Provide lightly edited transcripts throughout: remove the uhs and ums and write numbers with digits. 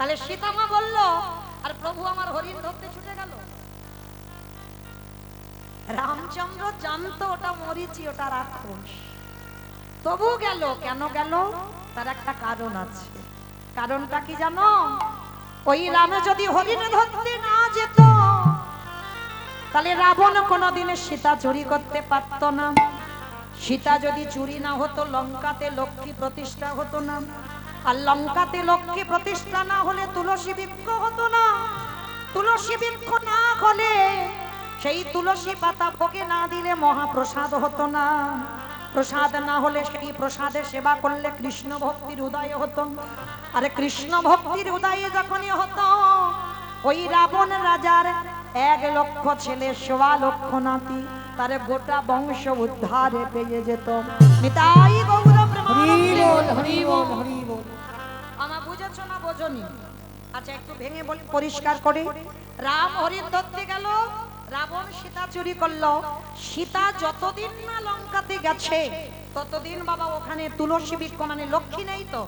তাহলে সীতামা বলল, আর প্রভু আমার হরিণ ধরতে ছুটে গেল। রামচন্দ্র জানতো ওটা মরিচি, ওটা রাক্ষস, তবু গেল। কেন গেল? তার একটা কারণ আছে। কারণটা কি জানো? ওই রামে যদি হরিণ ধরতে না যেত, তাহলে রাবণ কোনোদিনে সীতা চুরি করতে পারত না। সীতা যদি চুরি না হতো, লঙ্কাতে লক্ষ্মী প্রতিষ্ঠা হতো না। আর লঙ্কাতে লক্ষ্মী প্রতিষ্ঠা না হলে তুলসী বৃক্ষ হতো না। তুলসী বৃক্ষ না হলে, সেই তুলসী পাতা ভোগে না দিলে মহাপ্রসাদ হতো না। প্রসাদ না হলে সেই প্রসাদে সেবা করলে কৃষ্ণ ভক্তির উদয় হতো। আরে কৃষ্ণ ভক্তির উদয় যখনই হতো, ওই রাবণ রাজার 1,00,000 ছেলে, 1,15,00,000 নাতি, তার গোটা বংশ উদ্ধারে পেয়ে যেত। নিতাই গৌর প্রেমানন্দে। হরি বল, হরি বল। আমার বুঝেছো না বোঝনি? আচ্ছা একটু ভেঙে বলি, পরিষ্কার করে। রাম হরিণ ধরতে গেল, রাবণ সীতা চুরি করলো। সীতা যতদিন না লঙ্কাতে গেছে, ততদিন বাবা ওখানে তুলসী বৃক্ষ মানে লক্ষ্মী নেই তো।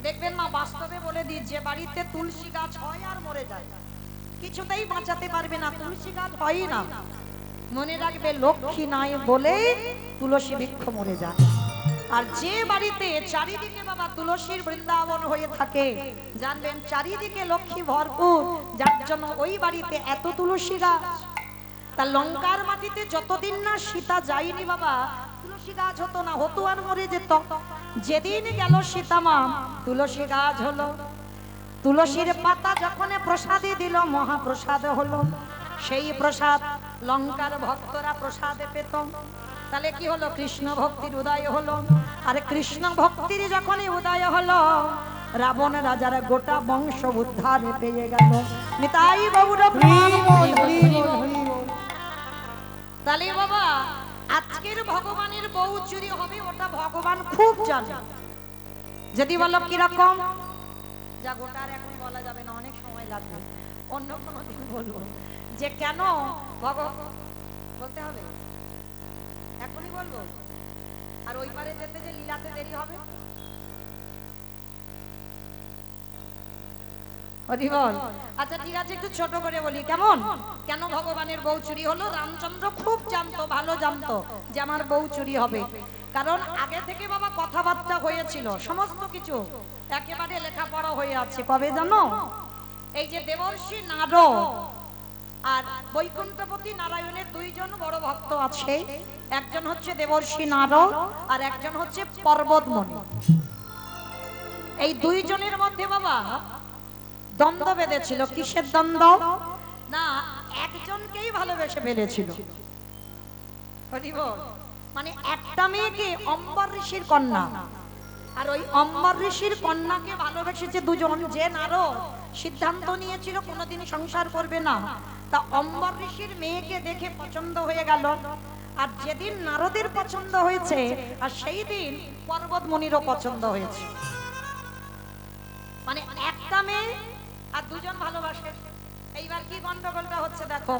দেখবেন মা, বাস্তবে বলে দিই, যে বাড়িতে তুলসী গাছ হয় আর মরে যায়, কিছুতেই বাঁচাতে পারবে না, তুলসী গাছ হয় না। মনে রাখবে, লক্ষ্মী নাই বলে তুলসী বৃক্ষ মরে যায়। আর যে বাড়িতে চারিদিকে বাবা তুলসীর বৃন্দাবন হয়ে থাকে, জানবেন চারিদিকে লক্ষ্মী ভরপুর, যার জন্য ওই বাড়িতে এত তুলসী গাছ। তা লঙ্কার মাটিতে যতদিন না সীতা যায়নি বাবা, তুলসী গাছ হতো না, হতো আর মরে যেত। যেদিন গেল সীতামা, তুলসী গাছ হলো। তুলসীর পাতা যখন প্রসাদে দিল, মহাপ্রসাদ হলো। সেই প্রসাদ লঙ্কার ভক্তরা প্রসাদে পেত। তাহলে কি হলো? কৃষ্ণ ভক্তির উদয় হলো। আর কৃষ্ণ ভক্তির যখনই উদয় হলো, রাবণ রাজার গোটা বংশ উদ্ধারে পেয়ে গেল। নিতাই গৌর প্রেমানন্দে। তাহলে বাবা, আজকের ভগবানের বউ চুরি হবে, ওটা ভগবান খুব জানে। যদি বলো কিরকম, যা গোটার এখন বলা যাবে না, অনেক সময় লাগবে, অন্য কোনো দিন বলবো। যে কেন বলতে হবে, এখনই বলবো। আর ওই পারে যেতে যে লীলাতে দেরি হবে। আচ্ছা ঠিক আছে, একটু ছোট করে বলি, কেমন? কেন ভগবানের বউ চুরি হলো? রামচন্দ্র খুব জানতো, ভালো জানতো যে আমার বউ চুরি হবে। কারণ আগে থেকে বাবা কথাবার্তা হয়েছিল, সমস্ত কিছু একেবারে লেখাপড়া হয়ে আছে। কবে জানো? এই যে দেবর্ষি নারদ আর বৈকুণ্ঠপতি নারায়ণের দুইজন বড় ভক্ত আছে। একজন হচ্ছে দেবর্ষি নারদ, আর একজন হচ্ছে পর্বতমণি। এই দুইজনের মধ্যে বাবা দ্বন্দ্ব বেঁধেছিল। কিসের দ্বন্দ্ব? না, একজনকেই ভালোবেসে ফেলেছিল। মানে একটা মেয়েকে, অম্বর ঋষির কন্যা, আর ওই অম্বর ঋষির কন্যাকে ভালোবেসেছে দুজন। যে নারদ সিদ্ধান্ত নিয়েছিল কোনোদিন সংসার করবে না, তা অম্বর ঋষির মেয়েকে দেখে পছন্দ হয়ে গেল। আর যেদিন নারদের পছন্দ হয়েছে, আর সেই দিন পর্বতমণিরও পছন্দ হয়েছে। মানে একটা মেয়ে আর দুজন ভালোবাসে। এইবার কি গন্ডগোলটা হচ্ছে দেখো।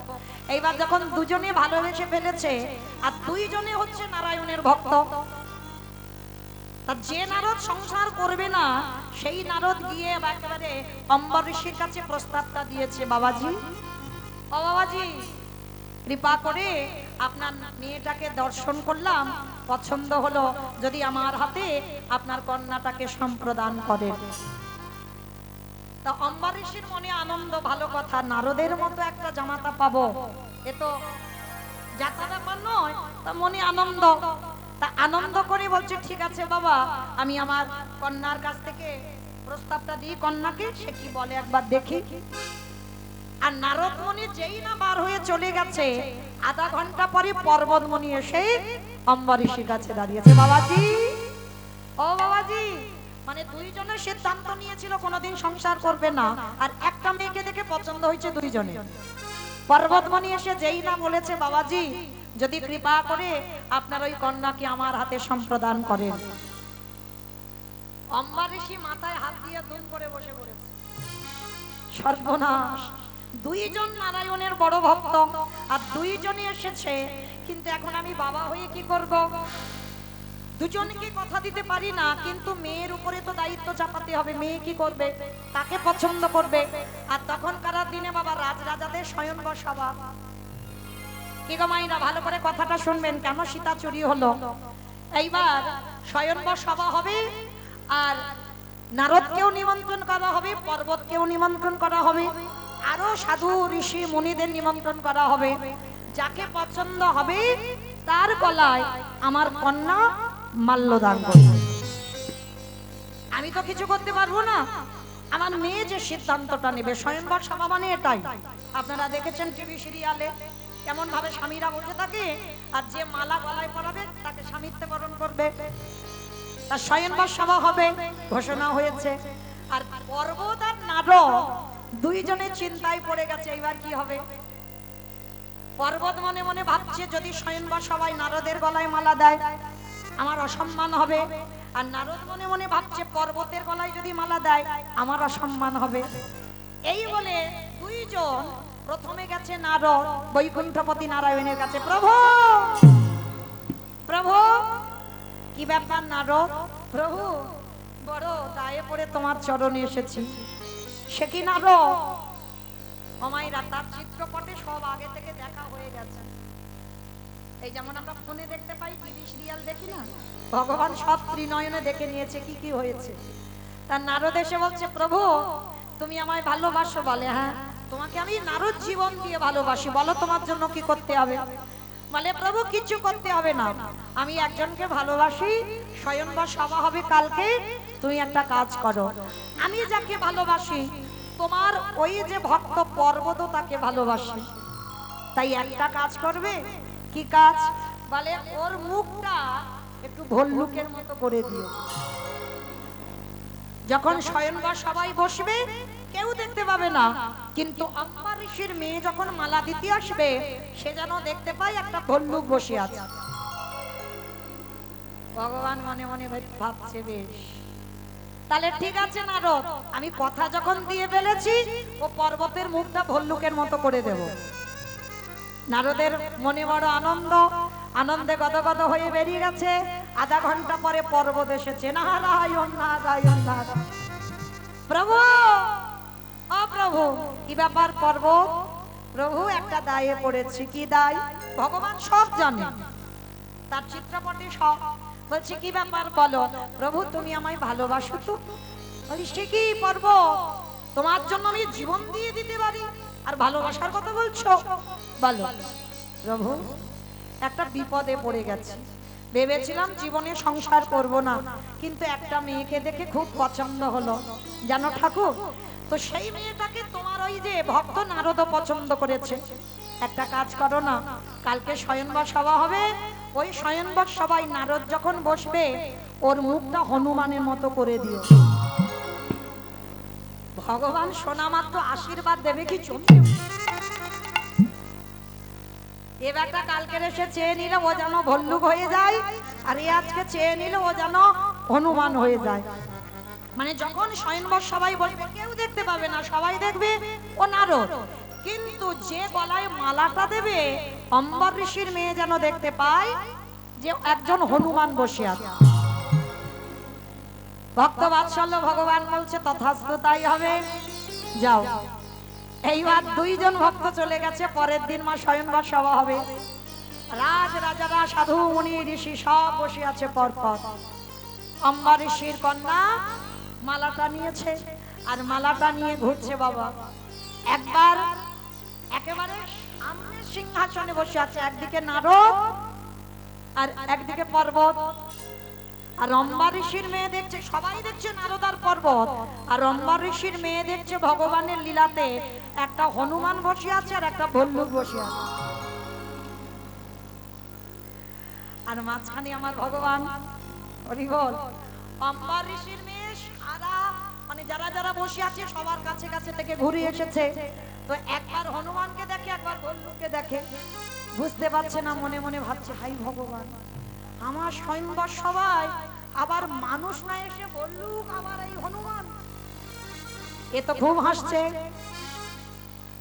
এইবার যখন দুজনে ভালোবেসে ফেলেছে, আর দুইজনে হচ্ছে নারায়ণের ভক্ত, তা যে নারদ সংসার করবে না, সেই নারদ গিয়ে একেবারে অম্বর ঋষির কাছে প্রস্তাবটা দিয়েছে, বাবাজি, ও বাবাজি, কৃপা করে আপনার মেয়েটাকে দর্শন করলাম, পছন্দ হলো, যদি আমার হাতে আপনার কন্যাটাকে সম্প্রদান করেন। তা অম্বর ঋষির মনে আনন্দ, ভালো কথা, নারদের মতো একটা জামাতা পাবো, এ তো যাতা ব্যাপার নয়। তা মনে আনন্দ, তা আনন্দ করে বলছে, ঠিক আছে বাবা, আমি আমার কন্যার কাছ থেকে প্রস্তাবটা দিই কন্যাকে, সে কি বলে একবার দেখি। আর নারদ মুনি যেই না বার হয়ে চলে গেছে, আধা ঘন্টা পরে পর্বতমণি এসে অম্বর ঋষির কাছে দাঁড়িয়েছে। বাবাজি, ও বাবাজি, মানে দুইজনের সিদ্ধান্ত নিয়েছিল কোনোদিন সংসার করবে না, আর একটা মেয়েকে দেখে পছন্দ হয়েছে দুইজনে। পর্বতমণি এসে যেই না বলেছে, বাবাজি, যদি কৃপা করে আপনার ওই কন্যাকে আমার হাতে সম্প্রদান করেন। অম্বর ঋষি মাথায় হাত দিয়ে দুম করে বসে পড়েছে। সর্বনাশ, দুইজন নারায়ণের বড় ভক্ত, আর দুইজনই এসেছে, কিন্তু এখন আমি বাবা হয়ে কি করব? দুজনকে কথা দিতে পারি না, কিন্তু মেয়ের উপরে তো দায়িত্ব চাপাতে হবে। মেয়ে কি করবে, তাকে পছন্দ করবে। আর তখনকার দিনে বাবা রাজরাজাদের স্বয়ংবর সভা। কি গো মাইরা, ভালো করে কথাটা শুনবেন, কেন সীতা চুরি হলো। এইবার স্বয়ংবর সভা হবে, আর নারদকেও নিমন্ত্রণ করা হবে, পর্বতকেও নিমন্ত্রণ করা হবে, আরো সাধু ঋষি মুনিদের নিমন্ত্রণ করা হবে। যাকে পছন্দ হবে তার গলায় আমার কন্যা মাল্যদান করবে। আমি তো কিছু করতে পারবো না, আমার মেয়ে যে সিদ্ধান্তটা নেবে। স্বয়ংবর সভা মানে এটাই। আপনারা দেখেছেন টিভি সিরিয়ালে কেমন ভাবে স্বামীরা বসে থাকে, আর যে মালা গলায় পরাবে তাকে স্বামীত্ব বরণ করবে। তার স্বয়ংবর সভা হবে, ঘোষণা হয়েছে। আর পর্বত আর নারদ দুইজনে চিন্তায় পড়ে গেছে, এবার কি হবে। পর্বত মনে মনে ভাবছে, যদি স্বয়ংবর সভায় নারদের গলায় মালা দেয় আমার অসম্মান হবে। আর নারদ মনে মনে ভাবছে, পর্বতের গলায় যদি মালা দেয় আমার অসম্মান হবে। এই বলে দুইজন প্রথমে গেছে নারদ বৈকুণ্ঠপতি নারায়ণের কাছে। প্রভু, প্রভু, কি ব্যাপার নারদ? প্রভু, বড় দায়ে পড়ে তোমার চরণে এসেছি। সে কি নারদ? অমাইরা, তার চিত্রপটে সব আগে থেকে দেখা হয়ে গেছে। এই যেমন আমরা ফোনে দেখতে পাই, টিভি সিরিয়াল দেখি না, ভগবান সব ত্রিনয়নে দেখে নিয়েছে কি কি হয়েছে। তার নারদ এসে বলছে, প্রভু তুমি আমায় ভালোবাসো? বলে, হ্যাঁ, তোমাকে আমি নারদ জীবন দিয়ে ভালোবাসি, বলো তোমার জন্য কি করতে হবে। বলে, প্রভু কিছু করতে হবে না, আমি একজনকে ভালোবাসি, স্বয়ংবর সভা হবে কালকে, তুমি একটা কাজ করো। আমি যাকে ভালোবাসি তোমার ওই যে ভক্ত পর্বত তাকে ভালোবাসি, তাই একটা কাজ করবে। কি কাজ? বলে, ওর মুখটা একটু ভল্লুকের মতো করে দিও। যখন স্বয়ংবর সবাই বসবে কেউ দেখতে পাবে না, কিন্তু অম্বার ঋষির মেয়ে যখন মালা দিতে আসবে সে যেন দেখতে পায় একটা ভল্লুক বসে আছে। ভগবান মনে মনে ভাবছে, বেশ তাহলে ঠিক আছে নারদ, আমি কথা যখন দিয়ে ফেলেছি ও পর্বতের মুখটা ভল্লুকের মতো করে দেব। নারদের মনে বড় আনন্দ, আনন্দে গদগদ হয়ে বেরিয়ে গেছে। আধা ঘন্টা পরে পর্বত এসেছে। নারায়ণ নারায়ণ নারায়ণ। প্রভু, ও প্রভু, কি ব্যাপার পর্বত? প্রভু একটা দায়ে পড়েছি। কি দায়? ভগবান সব জানে, তার চিত্রপটে সব। বলছে, কি ব্যাপার বলো। প্রভু তুমি আমায় ভালোবাসো তো? বলিস, সে কি পর্বত, তোমার জন্য আমি জীবন দিয়ে দিতে পারি, আর ভালোবাসার কথা বলছো? বলো। প্রভু একটা বিপদে পড়ে গেছে, ভেবেছিলাম জীবনে সংসার করব না, কিন্তু একটা মেয়েকে দেখে খুব পছন্দ হলো জানো ঠাকুর। তো সেই মেয়েটাকে তোমার ওই যে ভক্ত নারদ পছন্দ করেছে। একটা কাজ করো না, কালকে স্বয়ংবর সভা হবে, ওই স্বয়ংবর সভায় নারদ যখন বসবে ওর মুখটা হনুমানের মতো করে দিও। ভগবান শোনা মাত্র আশীর্বাদ দেবে কি চমকে। এবারটা কালকে এসে চেয়ে নিল ও যেন ভল্লুক হয়ে যায়, আর এ আজকে চেয়ে নিল ও যেন হনুমান হয়ে যায়। মানে যখন স্বয়ংবর সবাই বলবে কেউ দেখতে পাবে না, সবাই দেখবে ও নারদ, কিন্তু যে গলায় মালাটা দেবে অম্বর ঋষির মেয়ে যেন দেখতে পায় যে একজন হনুমান বসে আছে। ভক্ত বাৎসল্য ভগবান বলছে, তথাস্তু তাই হবে, যাও। এইবার দুইজন ভক্ত চলে গেছে। পরের দিন মা স্বয়ংবর সভা হবে, রাজ রাজারা সাধু মুনি ঋষি সব বসে আছে পরপর। অম্বর ঋষির কন্যা মালাটা নিয়েছে, আর মালাটা নিয়ে ঘুরছে বাবা। একবার একেবারে সামনে সিংহাসনে বসে আছে, একদিকে নারদ আর একদিকে পর্বত। আর অম্বর ঋষির মেয়ে দেখছে, সবাই দেখছে নারদ আর পর্বত, আর অম্বর ঋষির মেয়ে দেখছে ভগবানের লীলাতে একটা হনুমান বসে আছে আর একটা ভল্লুক বসে আছে, আর মাঝখানে আমার ভগবান। হরি বল। অম্বর ঋষির মেয়ে সারা মানে যারা যারা বসে আছে সবার কাছে কাছে থেকে ঘুরে এসেছে, তো একবার হনুমানকে দেখে একবার ভল্লুককে দেখে, বুঝতে পারছে না, মনে মনে ভাবছে, হাই ভগবান, আমার স্বয়ংবর সভায় আবার মানুষ না এসে ভল্লুক, আবার এই হনুমান। এ তো খুব হাসছে।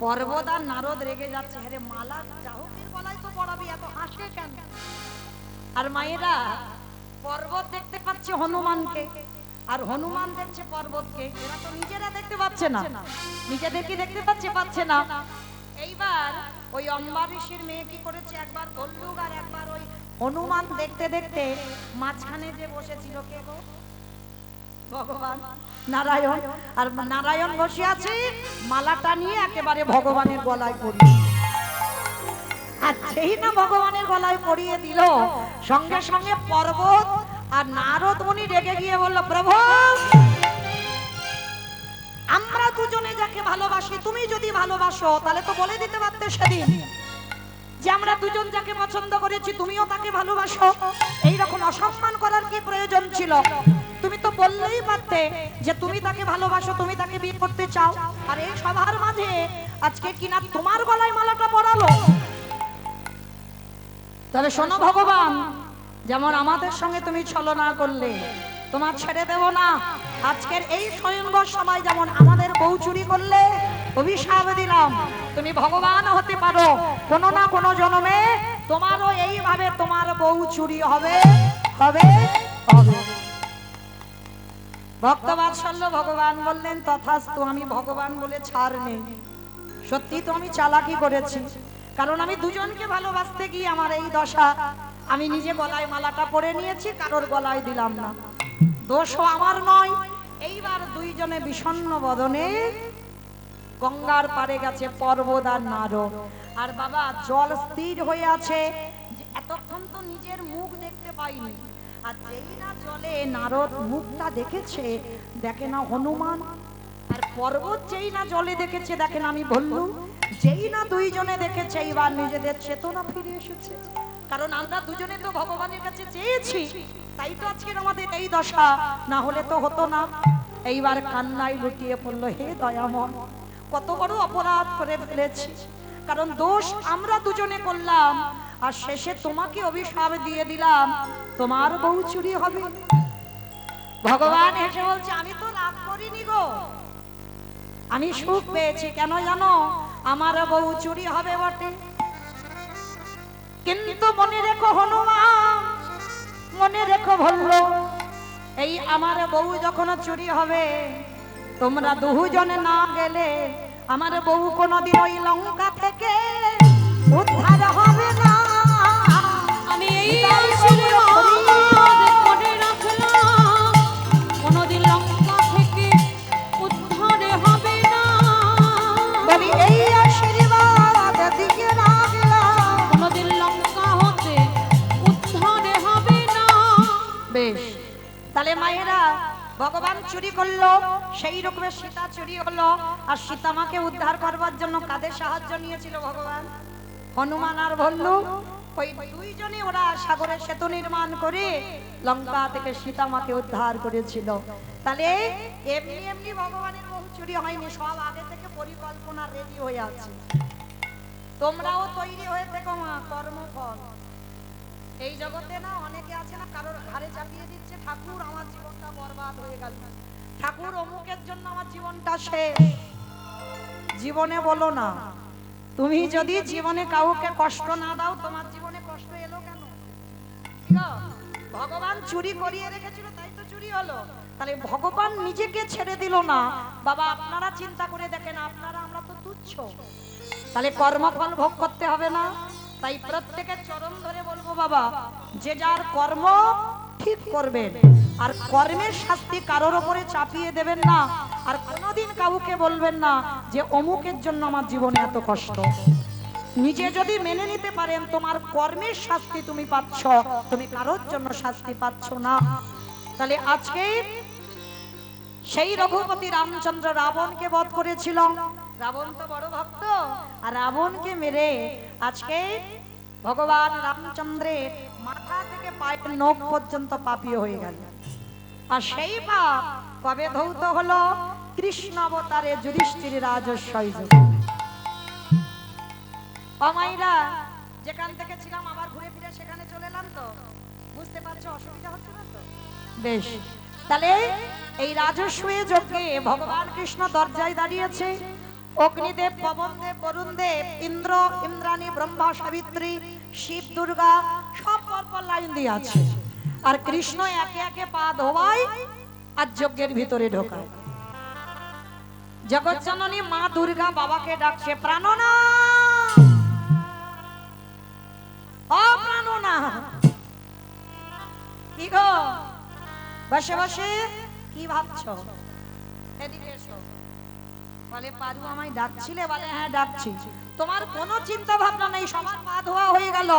পর্বত আর নারদ রেগে যাচ্ছে, আরে মালা গ্রাহকের গলায় তো পড়াবি, এত হাসে কেন? আর মায়েরা পর্বত দেখতে পাচ্ছে হনুমানকে, আর হনুমান দেখছে পর্বতকে। এরা তো নিজেরা দেখতে পাচ্ছে না, নিজেদেরকে দেখতে পাচ্ছে না। এইবার ওই অম্বারিশের মেয়ে কি করেছে, একবার ভল্লুক আর একবার ওই হনুমান দেখতে দেখতে মাঝখানে যে বসেছিল কে গো? ভগবান নারায়ণ। আর নারায়ণ বসে আছে মালাটা নিয়ে একেবারে ভগবানের গলায় পরিয়ে। আর যেই না ভগবানের গলায় পরিয়ে দিল, সঙ্গে সঙ্গে পর্বত আর নারদ মুনি রেগে গিয়ে বলল, প্রভু আমরা দুজনে যাকে ভালোবাসি, তুমি যদি ভালোবাসো তাহলে তো বলে দিতে পারতে সেদিন যে আমরা দুজন যাকে পছন্দ করেছি তুমিও তাকে ভালোবাসো। এইরকম অসম্মান করার কি প্রয়োজন ছিল? তুমি তো বললেই পারতে যে তুমি তাকে ভালোবাসো, তুমি তাকে বিয়ে করতে চাও। আর এই সবার মাঝে আজকে কিনা তোমার গলায় মালাটা পরালো। তবে শোনো ভগবান, যেমন আমাদের সঙ্গে তুমি ছলনা করলে, তোমার ছেড়ে দেব না। আজকের এই স্বয়ংবর সময় যেমন আমাদের বউ চুরি করলে, অভিশাপ দিলাম তুমি ভগবান হতে পারো, কোনো না কোনো জন্মে তোমারও এইভাবে তোমার বউ চুরি হবে হবে হবে। ভক্তবাৎসল্য ভগবান বললেন, তথাস্তু। আমি ভগবান বলে ছাড় নেই। সত্যি তো আমি চালাকি করেছি, কারণ আমি দুজনকে ভালোবাসতে গিয়ে আমার এই দশা। আমি নিজে গলায় মালাটা পরে নিয়েছি, কারোর গলায় দিলাম না, দোষও আমার নয়। এইবার দুইজনে বিষণ্ণ বদনে গঙ্গার পারে গেছে পর্বত আর নারদ। আর বাবা জল স্থির হয়ে আছে, এতক্ষণ তো নিজের মুখ দেখতে পাইনি। আর যেই না জলে নারদ মুখটা দেখেছে, দেখে না হনুমান। আর পর্বত যেই না জলে দেখেছে, দেখে না আমি ভল্লুক। যেই না দুইজনে দেখেছে, এইবার নিজেদের চেতনা ফিরে এসেছে। কারণ আমরা দুজনে তো ভগবানের কাছে চেয়েছি, তাই তো আজকের আমাদের এই দশা, না হলে তো হতো না। এইবার কান্নায় লুটিয়ে পড়লো, হে দয়াময়, কত বড় অপরাধ করে ফেলেছি। কারণ দোষ আমরা দুজনে করলাম, আর শেষে তোমাকে অভিশাপ দিয়ে দিলাম তোমার বউ চুরি হবে। ভগবান হেসে বলছে, আমি তো রাগ করিনি গো, আমি সুখ পেয়েছি। কেন জানো? আমার বউ চুরি হবে বটে, কিন্তু মনে রেখো হনুমান, মনে রেখো ভল্লুক, এই আমার বউ যখন চুরি হবে, তোমরা দুজনে না গেলে আমার বউ কোনদিন ওই লঙ্কা থেকে উদ্ধার হবে না। আমি এই আশীর্বাদ করে রাখলাম, কোনদিন লঙ্কা থেকে উদ্ধার হবে না। বলি এই আশীর্বাদ দিকে রাখলাম, কোনদিন লঙ্কা হতে উদ্ধার হবে না। বেশ, তাহলে মায়েরা ভগবান চুরি করলো, সেই রকমের সীতা চুরি হলো। আর সীতা মাকে উদ্ধার করবার জন্য কাদের সাহায্য নিয়েছিল ভগবান? হনুমান আর ভল্লুক। ওই দুইজনে ওরা সাগরের সেতু নির্মাণ করে লঙ্কা থেকে সীতা মাকে উদ্ধার করেছিল। তাহলে এমনি এমনি ভগবানের বহু চুরি হয়নি, সব আগে থেকে পরিকল্পনা রেডি হয়ে আছে। তোমরাও তৈরি হয়ে থেকো মা, কর্মফল। এই জগতে না অনেকে আছে না, কারোর ঘাড়ে চাপিয়ে দিচ্ছে, ঠাকুর আমার জীবনটা বরবাদ হয়ে গেল, ঠাকুর অমুকের জন্য আমার জীবনটা শেষ। জীবনে বলো না, তুমি যদি জীবনে কাউকে কষ্ট না দাও, তোমার জীবনে কষ্ট এলো কেন? ভগবান চুরি করিয়ে রেখেছিল, তাই তো চুরি হলো। তাহলে ভগবান নিজেকে ছেড়ে দিল না। বাবা আপনারা চিন্তা করে দেখেন, আপনারা আমরা তো তুচ্ছ, তাহলে কর্মফল ভোগ করতে হবে না? তাই প্রত্যেকের চরণ ধরে বলবো, বাবা যে যার কর্ম ঠিক করবেন, আর কর্মের শাস্তি কারোর উপরে চাপিয়ে দেবেন না। আর কোনোদিন কাউকে বলবেন না যে অমুকের জন্য আমার জীবনে এত কষ্ট। নিজে যদি মেনে নিতে পারেন তোমার কর্মের শাস্তি তুমি পাচ্ছ, তুমি কারোর জন্য শাস্তি পাচ্ছ না। তাহলে আজকে সেই রঘুপতি রামচন্দ্র রাবণকে বধ করেছিল। রাবণ তো বড় ভক্ত, আর রাবণকে মেরে আজকে ভগবান রামচন্দ্রের মাথা থেকে পায়ের নখ পর্যন্ত পাপীয় হয়ে গেল। আর সেই পাপ কবে ধৌত হলো? কৃষ্ণ অবতারে যুধিষ্ঠির রাজস্বই যুগে। অমাইরা যেখান থেকে ছিলাম আবার ঘুরে ফিরে সেখানে চলে এলাম, তো বুঝতে পারছো অসুবিধা হচ্ছে না তো? বেশ, তাহলে এই রাজস্বী যজ্ঞে ভগবান কৃষ্ণ দরজায় দাঁড়িয়েছে। অগ্নিদেব, পবনদেব, বরুণদেব, ইন্দ্র, ইন্দ্রাণী, ব্রহ্মা, সাবিত্রী, শিব, দুর্গা সব পরপর লাইন দিয়ে আছে। আর কৃষ্ণ একে একে পা ধোয়ায় আর যজ্ঞের ভিতরে ঢোকায়। জগজ্জননী মা দুর্গা বাবাকে ডাকছে, প্রাণনাথ, ও প্রাণনাথ। কি গো বসে বসে কি ভাবছো? এদিকে এসো। বলে পারু আমায় ডাকছিলে? বলে হ্যাঁ ডাকছি। তোমার কোনো চিন্তা ভাবনা নেই, সবার পা ধোয়া হয়ে গেল,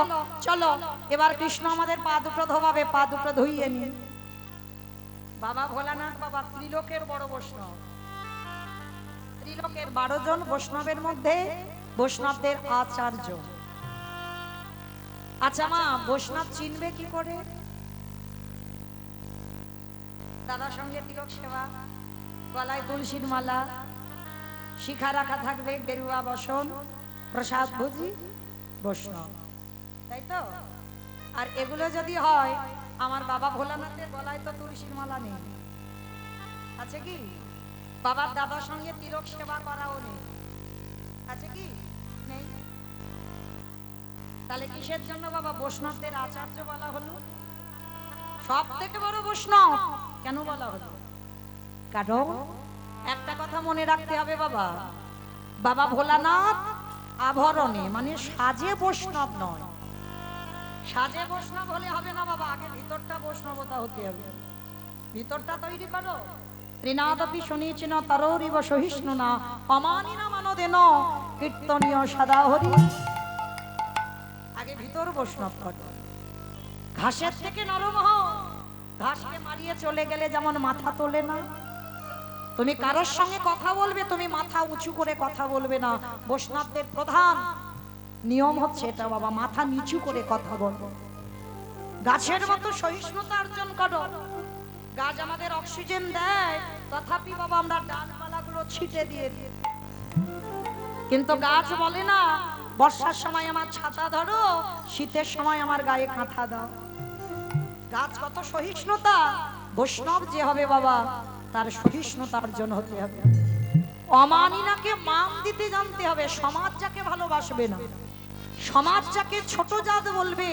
চলো এবার কৃষ্ণ আমাদের পা দুটো ধোয়াবে, পা দুটো ধুইয়ে নি। বাবা ভোলানাথ বাবা ত্রিলোকের বড় বৈষ্ণব, ত্রিলোকের 12 জন বৈষ্ণবের মধ্যে বৈষ্ণবদের আচার্য। আচ্ছা মা, বৈষ্ণব চিনবে কি করে? দাদার সঙ্গে তিলক সেবা, গলায় তুলসীর মালা, শিখা রাখা থাকবে, গেরুয়া বসন, প্রসাদ ভোজি, বৈষ্ণব, তাই তো? আর এগুলো যদি হয়, আমার বাবা ভোলানাথের গলায় তো তুলসীর মালা নেই, আছে কি? বাবার দাদার সঙ্গে তিলক সেবা করাও নেই, আছে কি? নেই। তাহলে কিসের জন্য বাবা বৈষ্ণবদের আচার্য বলা হলো? সব থেকে বড় বৈষ্ণব কেন বলা হলো? কারণ একটা কথা মনে রাখতে হবে বাবা, বাবা ভোলানাথ আভরণে মানে সাজে বৈষ্ণব নয়। সাজে বৈষ্ণব হলে হবে না বাবা, আগে ভিতরটা বৈষ্ণবতা হতে হবে। ভিতরটা তৈরি করো। ত্রিনাদপি শুনিয়েছেন তরৌরিব সহিষ্ণু না অমানিনা মানদেন কীর্তনীয় সদা হরি। আগে ভিতর বৈষ্ণব করো। ঘাসের থেকে নরম হও। ঘাসকে মারিয়ে চলে গেলে যেমন মাথা তোলে না, তুমি কারোর সঙ্গে কথা বলবে তুমি মাথা উঁচু করে কথা বলবে না। বৈষ্ণবদের প্রধান নিয়ম হচ্ছে এটা বাবা, মাথা নিচু করে কথা বলবো। গাছের মতো সহিষ্ণুতা অর্জন করো। গাছ আমাদের অক্সিজেন দেয়, তথাপি বাবা আমরা ডালপালাগুলো ছিটে দিয়ে দিই। কিন্তু গাছ বলে না বর্ষার সময় আমার ছাতা ধরো, শীতের সময় আমার গায়ে কাঁথা দাও। গাছ কত সহিষ্ণুতা। বৈষ্ণব যে হবে বাবা, তার সহিষ্ণুতা অর্জন হতে হবে। অমানিনাকে মান দিতে জানতে হবে। সমাজ যাকে ভালোবাসবে না, সমাজ যাকে ছোট জাত বলবে,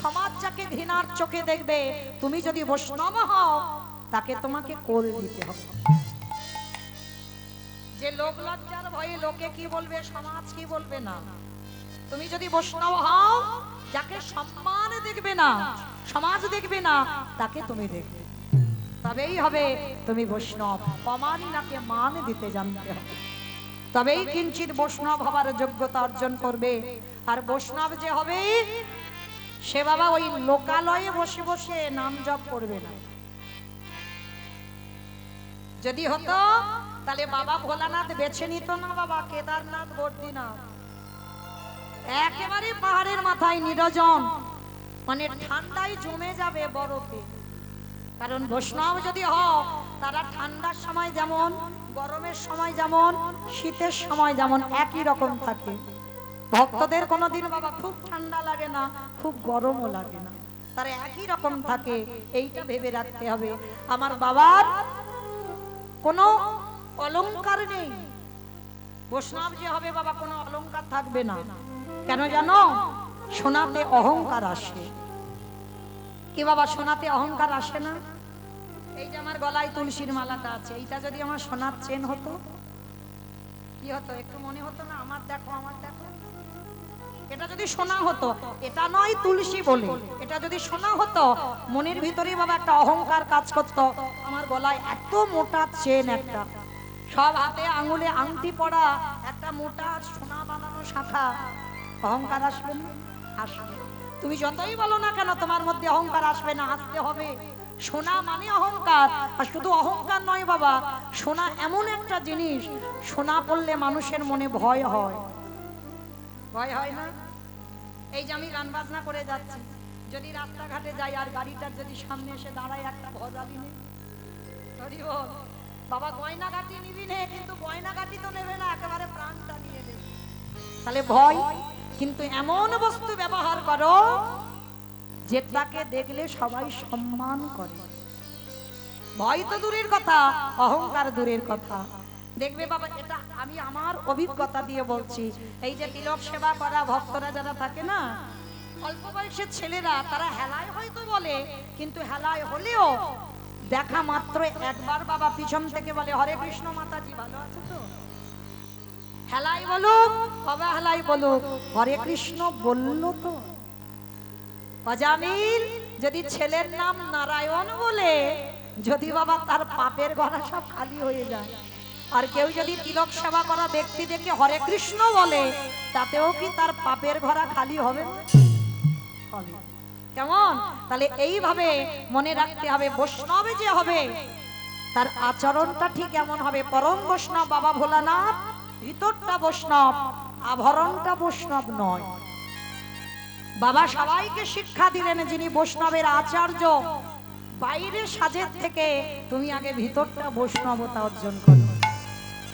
সমাজ যাকে ঘৃণার চোখে দেখবে, তুমি যদি বৈষ্ণব হও তাকে তোমাকে কোল দিতে হবে। যে লোক লজ্জার ভয়ে লোকে কি বলবে, সমাজ কি বলবে না, তুমি যদি বৈষ্ণব হও যাকে সম্মান দেখবে না, সমাজ দেখবে না, তাকে তুমি দেখবে, তবেই হবে তুমি বৈষ্ণব। অমানিনাকে মান দিতে জানতে হবে, তবেই কিঞ্চিত বৈষ্ণব হবার যোগ্যতা অর্জন করবে। আর বৈষ্ণব যে হবে সে বাবা ওই লোকালয়ে বসে বসে নাম জপ করবে না। যদি হতো তাহলে বাবা ভোলানাথ বেছে নিত না বাবা কেদারনাথ বদ্রীনাথ, একেবারে পাহাড়ের মাথায় নিরজন, মানে ঠান্ডায় জমে যাবে বরফে। কারণ বৈষ্ণব যদি হও তারা ঠান্ডার সময় যেমন, গরমের সময় যেমন, শীতের সময় যেমন একই রকম থাকে। ভক্তদের কোনোদিন বাবা খুব ঠান্ডা লাগে না, খুব গরমও লাগে না, তারা একই রকম থাকে। এইটা ভেবে রাখতে হবে। আমার বাবার কোনো অলংকার নেই। বৈষ্ণব যে হবে বাবা কোনো অলংকার থাকবে না। কেন জানো? সোনাতে অহংকার আসে। কি বাবা সোনাতে অহংকার আসে না? এই যে আমার গলায় তুলসীর মালাটা আছে, এইটা যদি আমার সোনার চেন হতো কি হতো? একটু মনে হতো না আমার দেখো আমার দেখো? এটা যদি সোনা হতো, এটা নয় তুলসী বলে, এটা যদি সোনা হতো মনের ভিতরে বাবা একটা অহংকার কাজ করতো। আমার গলায় এত মোটা চেন একটা, সব হাতে আঙুলে আংটি পড়া একটা মোটা সোনা বানানো শাখা, অহংকার আসবে না? আসবে। তুমি যতই বলো না কেন তোমার মধ্যে অহংকার আসবে না, আসতে হবে। সোনা মানে অহংকার। আর শুধু অহংকার নয় বাবা, সোনা এমন একটা জিনিস, সোনা পড়লে মানুষের মনে ভয় হয়। ভয় হয় না? এই যে আমি গান বাজনা করে যাচ্ছি, যদি রাস্তাঘাটে যাই আর গাড়িটার যদি সামনে এসে দাঁড়ায় একটা ভজালি নেই, বাবা গয়নাগাটি নিবি নে, কিন্তু গয়নাগাটি তো নেবে না, একেবারে প্রাণটা নিয়ে নেবে। তাহলে ভয়। কিন্তু এমন বস্তু ব্যবহার করো যেটাকে দেখলে সবাই সম্মান করে। ভয় তো দূরের কথা, অহংকার দূরের কথা। দেখবে বাবা, এটা আমি আমার অভিজ্ঞতা দিয়ে বলছি। এই যে তিলক সেবা করা ভক্তরা যারা থাকে না, অল্প বয়সের ছেলেরা তারা হেলায় হয়তো বলে, কিন্তু হেলায় হলেও দেখা মাত্র একবার বাবা পিছন থেকে বলে, হরে কৃষ্ণ মাতাজি ভালো আছো তো? হেলাই বলুক অবহেলাই বলুক, হরে কৃষ্ণ বললো তো। অজামিল যদি ছেলের নাম নারায়ণ বলে, যদি বাবা তার পাপের গড়া সব খালি হয়ে যায়, আর কেউ যদি তিলক সেবা করা ব্যক্তি দেখে হরে কৃষ্ণ বলে, তাতেও কি তার পাপের ঘরা খালি হবে না? হবে। কেমন? তাহলে এইভাবে মনে রাখতে হবে, বৈষ্ণবে যে হবে তার আচরণটা ঠিক এমন হবে। পরম বৈষ্ণব বাবা ভোলানাথ, ভিতরটা বৈষ্ণব, আভরণটা বৈষ্ণব নয়। বাবা সবাইকে শিক্ষা দিলেন, যিনি বৈষ্ণবের আচার্য, বাইরে সাজের থেকে তুমি আগে ভিতরটা বৈষ্ণবতা অর্জন করো,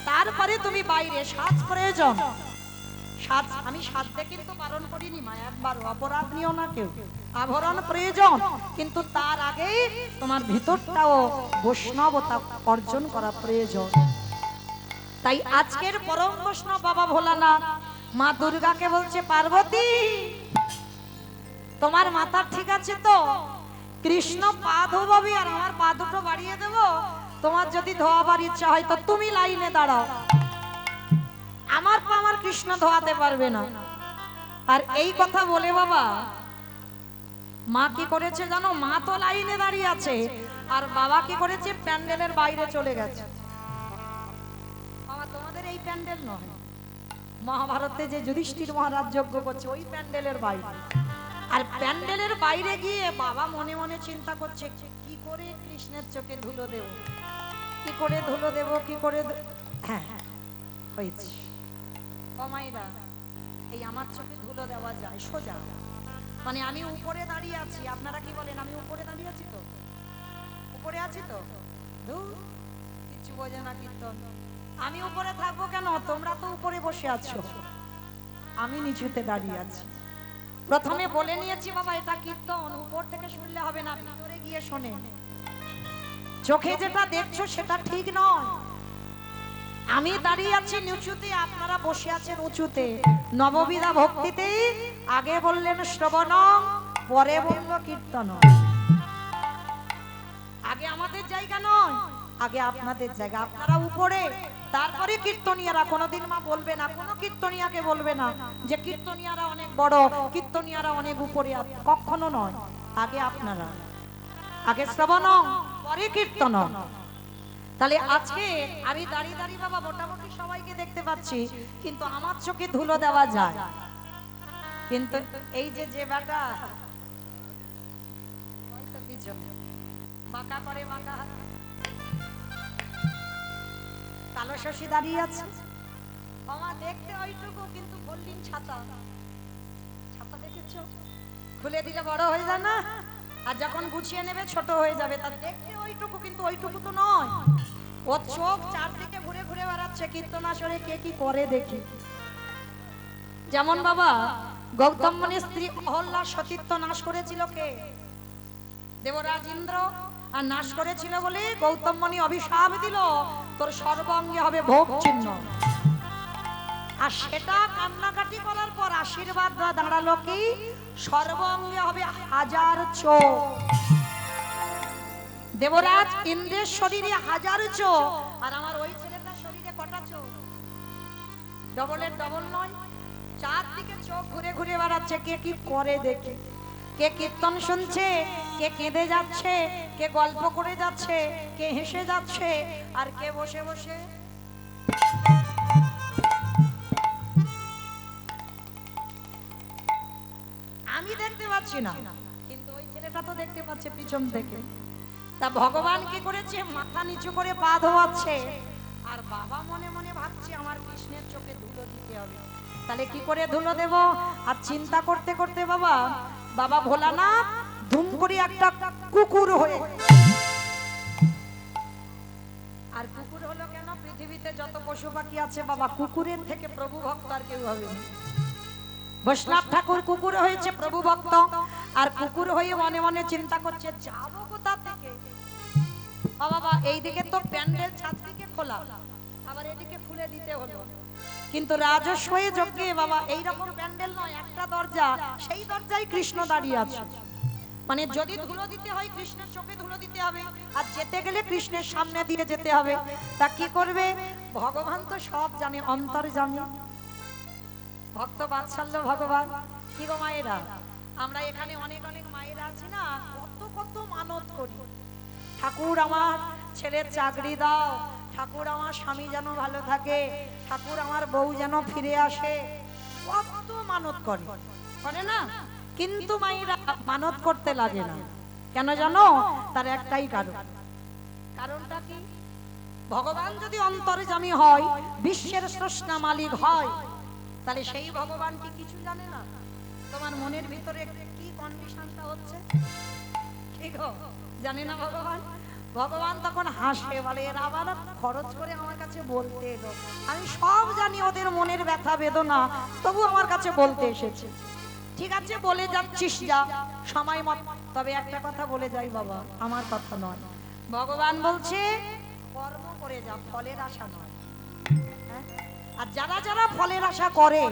তারপরে তুমি বাইরে সাজ প্রয়োজন। সাজ আমি সাজতে কিন্তু বারণ করিনি মা, একবার অপরাধ নিও না কেউ, আভরণ প্রয়োজন, কিন্তু তার আগে তোমার ভিতরটাও বৈষ্ণবতা অর্জন করা প্রয়োজন। তাই আজকের পরম বৈষ্ণব বাবা ভোলানাথ মা দুর্গাকে বলছে, পার্বতী তোমার মাথা ঠিক আছে তো? কৃষ্ণ পা ধোবাবি আর আমার পা দুটো বাড়িয়ে দেব, তোমার যদি ধোয়াবার ইচ্ছা হয় তো তুমি লাইনে দাঁড়াও, আমার পা আমার কৃষ্ণ ধোয়াতে পারবে না। আর এই কথা বলে বাবা মা কি করেছে জানো? মা তো লাইনে দাঁড়িয়ে আছে, আর বাবা কি করেছে? প্যান্ডেলের বাইরে চলে গেছে। বাবা তোমাদের এই প্যান্ডেল নয়, মহাভারতে যে যুধিষ্ঠির মহারাজ যজ্ঞ করছে ওই প্যান্ডেলের বাইরে। আর প্যান্ডেলের বাইরে গিয়ে বাবা মনে মনে চিন্তা করছে, কি করে কৃষ্ণের চোখে ধুলো দেব, কি করে ধুলো দেব, কি করে হ্যাঁ হয়েছে কমাইরা, এই আমার চোখে ধুলো দেওয়া যায় সোজা, মানে আমি উপরে দাঁড়িয়ে আছি। আপনারা কি বলেন? আমি উপরে দাঁড়িয়ে আছি তো, উপরে আছি তো, কিছু বোঝে না কীর্তন। আমি উপরে থাকবো কেন? তোমরা তো উপরে বসে আছো, আমি নিচুতে দাঁড়িয়ে আছি। প্রথমে বলে নিয়েছি বাবা এটা কীর্তন, উপর থেকে শুনলে হবে না, ভিতরে গিয়ে শোনে। চোখে যেটা দেখছো সেটা ঠিক নয়। আমি দাঁড়িয়ে আছি নিচুতে, আপনারা বসে আছেন উঁচুতে। নববিধা ভক্তিতে আগে বললেন শ্রবণ, পরে বলল কীর্তন। আগে আমাদের জায়গা নয়, আগে আপনাদের জায়গা। আপনারা উপরে, তারপরে কীর্তনিয়ারা। কোনোদিন মা বলবে না, কোনো কীর্তনিয়াকে বলবে না যে কীর্তনিয়ারা অনেক বড়, কীর্তনিয়ারা অনেক উপরে, কখনো নয়। আগে আপনারা, আগে শ্রবণ পরে কীর্তন। তাহলে আজকে আমি দাঁড়িয়ে দাঁড়িয়ে বাবা মোটামুটি সবাইকে দেখতে পাচ্ছি, কিন্তু আমার চোখে ধুলো দেওয়া যায়। কিন্তু এই যে যে বাটা বাঁকা করে, বাঁকা হাত, কালো শশী দাঁড়িয়ে আছে, আমার দেখতে ওইটুকু, কিন্তু বললেন ছাতা, ছাতা দেখেছ? খুলে দিলে বড় হয়ে যায় না, আর যখন গুছিয়ে নেবে ছোট হয়ে যাবে। তার দেখতে ওইটুকু, কিন্তু ওইটুকু তো নয়। ও চোখ চারদিকে ঘুরে ঘুরে বেড়াচ্ছে, কীর্তন আসরে কে কি করে দেখি। যেমন বাবা গৌতম মুনির স্ত্রী অহল্যার সতীত্ব নাশ করেছিল কে? দেবরাজ ইন্দ্র। আর নাশ করেছিল বলে গৌতম মুনি অভিশাপ দিল, তোর সর্বাঙ্গে হবে ভোগ চিহ্ন। আর সেটা কান্নাকাটি করার পর আশীর্বাদ দাঁড়ালো কি? সর্বাঙ্গে হবে 1000 চোখ। দেবরাজ ইন্দ্রের শরীরে 1000 চোখ, আর আমার ওই ছেলেটার শরীরে কটা চোখ? ডবলের ডবল নয়, চারদিকে চোখ ঘুরে ঘুরে বেড়াচ্ছে। কে কি করে দেখে, কে কীর্তন শুনছে, কে কেঁদে যাচ্ছে, কে গল্প করে যাচ্ছে, কে হেসে যাচ্ছে, আর কে বসে বসে আমি দেখতে পাচ্ছি না, কিন্তু ওই ছেলেটা তো দেখতে পাচ্ছে পিছন থেকে। তা ভগবান কি করেছে? মাথা নিচু করে পা ধোয়াচ্ছে, আর বাবা মনে মনে ভাবছে আমার কৃষ্ণের চোখে ধুলো দিতে হবে। তাহলে কি করে ধুলো দেব? আর চিন্তা করতে করতে বাবা বাবা ভোলানাথ ধুম করে একটা কুকুর হয়ে। আর কুকুর হলো কেন? পৃথিবীতে যত পশু পাখি আছে বাবা, কুকুরের থেকে প্রভু ভক্ত আর কেউ হবে না। বৈষ্ণব ঠাকুর কুকুর হয়েছে প্রভু ভক্ত, আর কুকুর হয়ে মনে মনে চিন্তা করছে যাবো কোথা থেকে। বাবা এইদিকে তো প্যান্ডেল চারদিকে খোলা, আবার এদিকে খুলে দিতে হলো। কিন্তু রাজস্বয়ে যজ্ঞে বাবা এইরকম প্যান্ডেল নয়, একটা দরজা, সেই দরজায় কৃষ্ণ দাঁড়িয়ে আছে। মানে যদি ধুলো দিতে হয় কৃষ্ণের চোখে ধুলো দিতে হবে, আর যেতে গেলে কৃষ্ণের সামনে দিয়ে যেতে হবে। তা কি করবে ভগবান তো সব জানে, অন্তর্যামী, ভক্ত বাৎসল্য ভগবান। কি গো মায়েরা, আমরা এখানে অনেক অনেক মায়েরা আছি না, কত কত মানত করি, ঠাকুর আমার ছেলের চাকরি দাও, ঠাকুর আমার স্বামী যেন ভালো থাকে, ঠাকুর আমার বউ যেন ফিরে আসে, কত মানত করে না। কিন্তু মায়েরা মানত করতে লাগে না, কেন জানো? তার একটাই কারণ। কারণটা কি? ভগবান যদি অন্তর্যামী হয়, বিশ্বের স্রষ্টা মালিক হয়, তাহলে সেই ভগবান কি কিছু জানে না তোমার মনের ভিতরে কি কন্ডিশনটা হচ্ছে? ঠিক জানে না ভগবান? ভগবান তখন হাসে, বলে এরা আবার খরচ করে আমার কাছে বলতে এলো, আমি সব জানি ওদের মনের ব্যথা বেদনা, তবু আমার কাছে বলতে এসেছে। ঠিক আছে বলে যাচ্ছিস, যা সময় মত। তবে একটা কথা বলে যাই বাবা, আমার কথা নয়, ভগবান বলছে কর্ম করে যা, ফলের আশা নয়। হ্যাঁ? আর যারা যারা ফলের আশা করে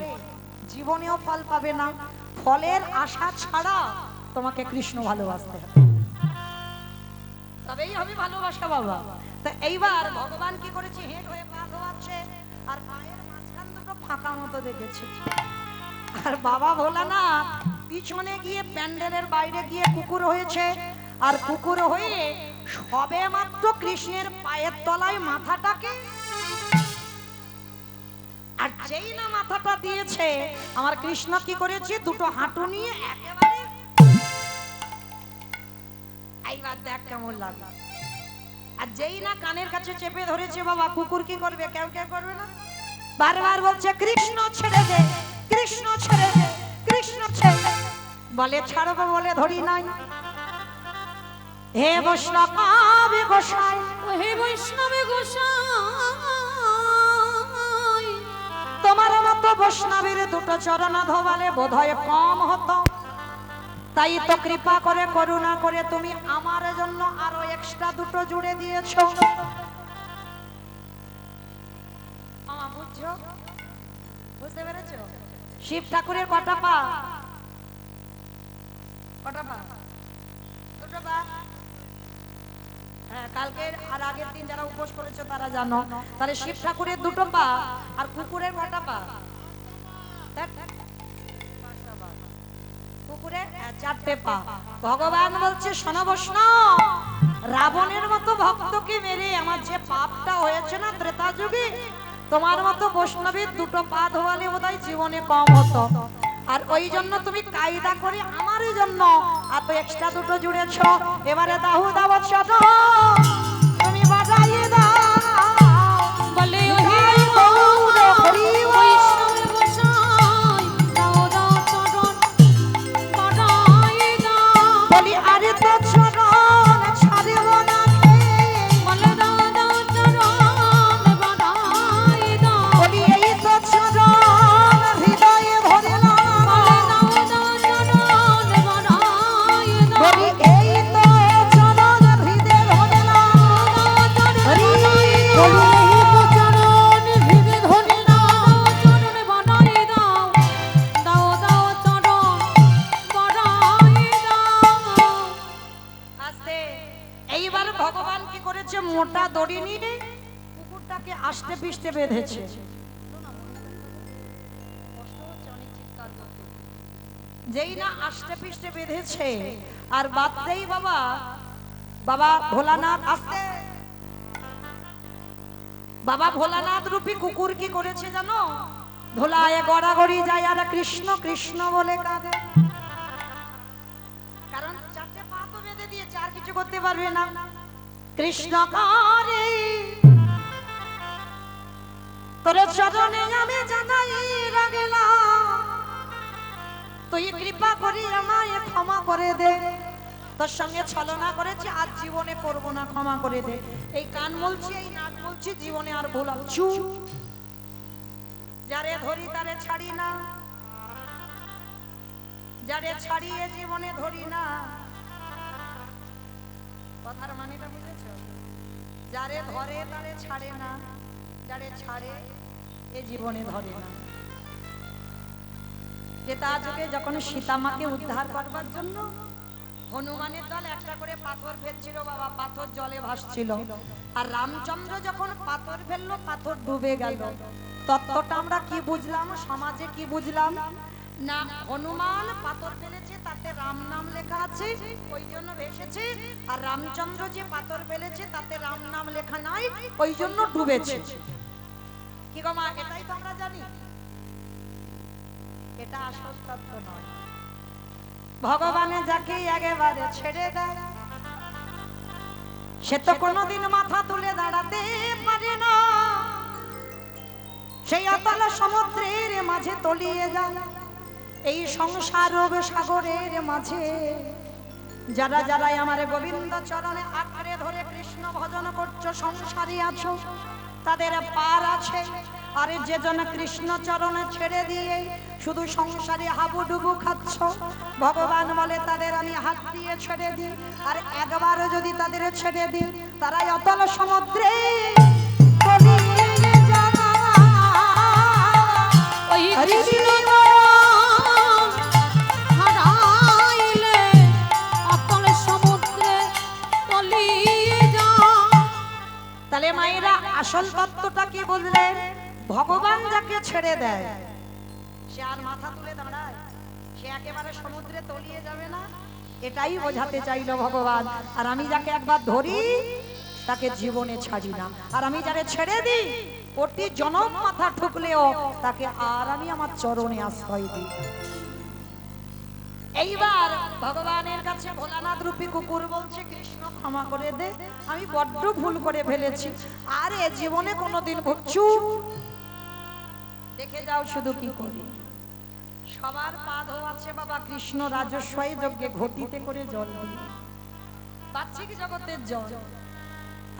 জীবনেও ফল পাবে না। ফলের আশা ছাড়া তোমাকে কৃষ্ণ ভালোবাসতে হবে, তবেই হবে ভালোবাসা বাবা। তো এইবার ভগবান কি করেছে, হেঁট হয়ে পা ধোয়াচ্ছে, আর পায়ের মাঝখান দুটো ফাঁকা মতো দেখেছে। আর বাবা ভোলানাথ পিছনে গিয়ে প্যান্ডেলের বাইরে গিয়ে কুকুর হয়েছে, আর কুকুর হয়ে সবে মাত্র কৃষ্ণের পায়ের তলায় মাথাটাকে, আর যেই না মাথাটা দিয়েছে, আমার কৃষ্ণ কি করেছে, দুটো হাঁটু নিয়ে একেবারে, এইবার দেখ কেমন লাগে। আর যেই না কানের কাছে চেপে ধরেছে বাবা, কুকুর কি করবে, কেউ কেউ করবে না, বারবার বলছে কৃষ্ণ ছেড়ে দে, কৃষ্ণ ছেড়ে দে, কৃষ্ণ ছেড়ে দে। বলে ছাড়বো বলে ধরি নাই। হে বৈষ্ণব গোসাই, হে বৈষ্ণবে গোসাই, তোমার মতো বৈষ্ণবের দুটো চরণ ধোবালে বোধহয় কম হতো, তাই তো কৃপা করে করুণা করে তুমি আমার জন্য আরো এক্সট্রা দুটো জুড়ে দিয়েছো। বুঝছো, বুঝতে পেরেছো? শিব ঠাকুরের কটা পা? কটা পা? দুটো পা। হ্যাঁ, কালকের আর আগের দিন যারা উপোস করেছো তারা জানো। তাহলে শিব ঠাকুরের দুটো পা, আর কুকুরের কটা পা? কুকুরের চারটে পা। ভগবান বলছে শোনো বৈষ্ণব, রাবণের মতো ভক্তকে মেরে আমার যে পাপটা হয়েছে না ত্রেতা যুগে, তোমার মতো বৈষ্ণবের দুটো পা ধোয়ালে বোধহয় জীবনে কম হতো। আর ওই জন্য তুমি কায়দা করে আমার জন্য এত এক্সট্রা দুটো জুড়েছ। এবারে দাহু দাওয়াত শত তুমি বাজাইয়ে দাও, বলে হে গৌর হরি বৈষ্ণবে গোসাই, দাও দাও চরণ বাড়াই দাও। বলি আরে তো চরণ ছাড়িব না রে, বলে দাও দাও চরণ বাড়াই দাও। বলি এই তো চরণ হৃদয়ে ভরলাম, বলে দাও দাও চরণ বাড়াই দাও। বলি এই তো চরণ হৃদয়ে ভরলাম। হরি বলি এই তো চরণ হৃদয়ে ভরলাম। চরণ বাড়াই দাও, দাও দাও চরণ বাড়াই দাও। আস্তে। এইবার ভগবান কি করেছে, মোটা দড়ি নিয়ে কুকুরটাকে আষ্টে পিষ্টে বেঁধেছে। যেই না আষ্টে পিষ্টে বেঁধেছে, আর বাদতেই বাবা বাবা ভোলানাথ আস্তে, বাবা ভোলানাথ রূপী কুকুর কি করেছে জানো, ধোলায় গড়াগড়ি যায় আর কৃষ্ণ কৃষ্ণ বলে কাঁদে। কারণ চারটে পা তো বেঁধে দিয়েছে, আর কিছু করতে পারবে না। কৃষ্ণ করে তোর চরণে আমি জানাই রাগলাম, তুই কৃপা করি আমায় ক্ষমা করে দে। তোর সঙ্গে ছলনা করেছি, আজ জীবনে করব না, ক্ষমা করে দে। এই কান বলছি, এই নাক বলছি, জীবনে আর ভুলাম চু। যারে ধরি তারে ছাড়ি না, যারে ছাড়িয়ে জীবনে ধরি না। কথার মানেটা বুঝেছো? যারে ধরে তারে ছাড়ে না, যারে ছাড়ে এ জীবনে ধরে না। ত্রেতা যুগে যখন সীতামাকে উদ্ধার করবার জন্য হনুমানের দল একটা করে পাথর ফেলছিল বাবা, পাথর জলে ভাসছিল। আর রামচন্দ্র যখন পাথর ফেললো পাথর ডুবে গেল। তত্ত্বটা আমরা কি বুঝলাম, সমাজে কি বুঝলাম না, হনুমান পাথর ফেলেছে তাতে রাম নাম লেখা আছে ওই জন্য ভেসেছে, আর রামচন্দ্র যে পাথর ফেলেছে তাতে রাম নাম লেখা নাই ওই জন্য ডুবেছে। কি গো মা, এটাই তো আমরা জানি, এটা আসল তত্ত্ব নয়। ভগবানে যাকে একেবারে ছেড়ে দেয় সে তো কোনোদিন মাথা তুলে দাঁড়াতে পারে না, সেই অতল সমুদ্রের মাঝে তলিয়ে যায়। এই সংসার সাগরের মাঝে যারা যারা আমার গোবিন্দ চরণে আঁকড়ে ধরে কৃষ্ণ ভজন করছো, সংসারী আছো, তাদের পার আছে। আরে যে জন কৃষ্ণ চরণে ছেড়ে দিয়ে শুধু সংসারে হাবুডুবু খাচ্ছ, ভগবান বলে তাদের আমি হাত দিয়ে ছেড়ে দিই। আর একবারও যদি তাদের ছেড়ে দিই তারাই অতল সমুদ্রে তলিয়ে যায়। ওই কৃষ্ণ হারাইলে অতল সমুদ্রে তলিয়ে যায়। তাহলে মায়েরা আসল তত্ত্বটা কি বুঝলেন? ভগবান যাকে ছেড়ে দেয় সে আর মাথা তুলে দাঁড়ায়, সে একেবারে সমুদ্রে তলিয়ে যাবে না, এটাই বোঝাতে চাইলো ভগবান। আর আমি যাকে একবার ধরি তাকে জীবনে ছাড়ি না, আর আমি যারে ছেড়ে দিই কোটি জনম মাথা ঠুকলেও তাকে আর আমি আমার চরণে আশ্রয় দিই। এইবার ভগবানের কাছে ভোলানাথ রূপী কুকুর বলছে, কৃষ্ণ ক্ষমা করে দে, আমি বড্ড ভুল করে ফেলেছি, আর এ জীবনে কোনোদিন ভুলছু দেখে যাও শুধু কি করি। সবার পা ধোয়াচ্ছে বাবা কৃষ্ণ রাজস্বই যজ্ঞে ঘটিতে করে জল দিয়ে, বাহ্যিক জগতের জল।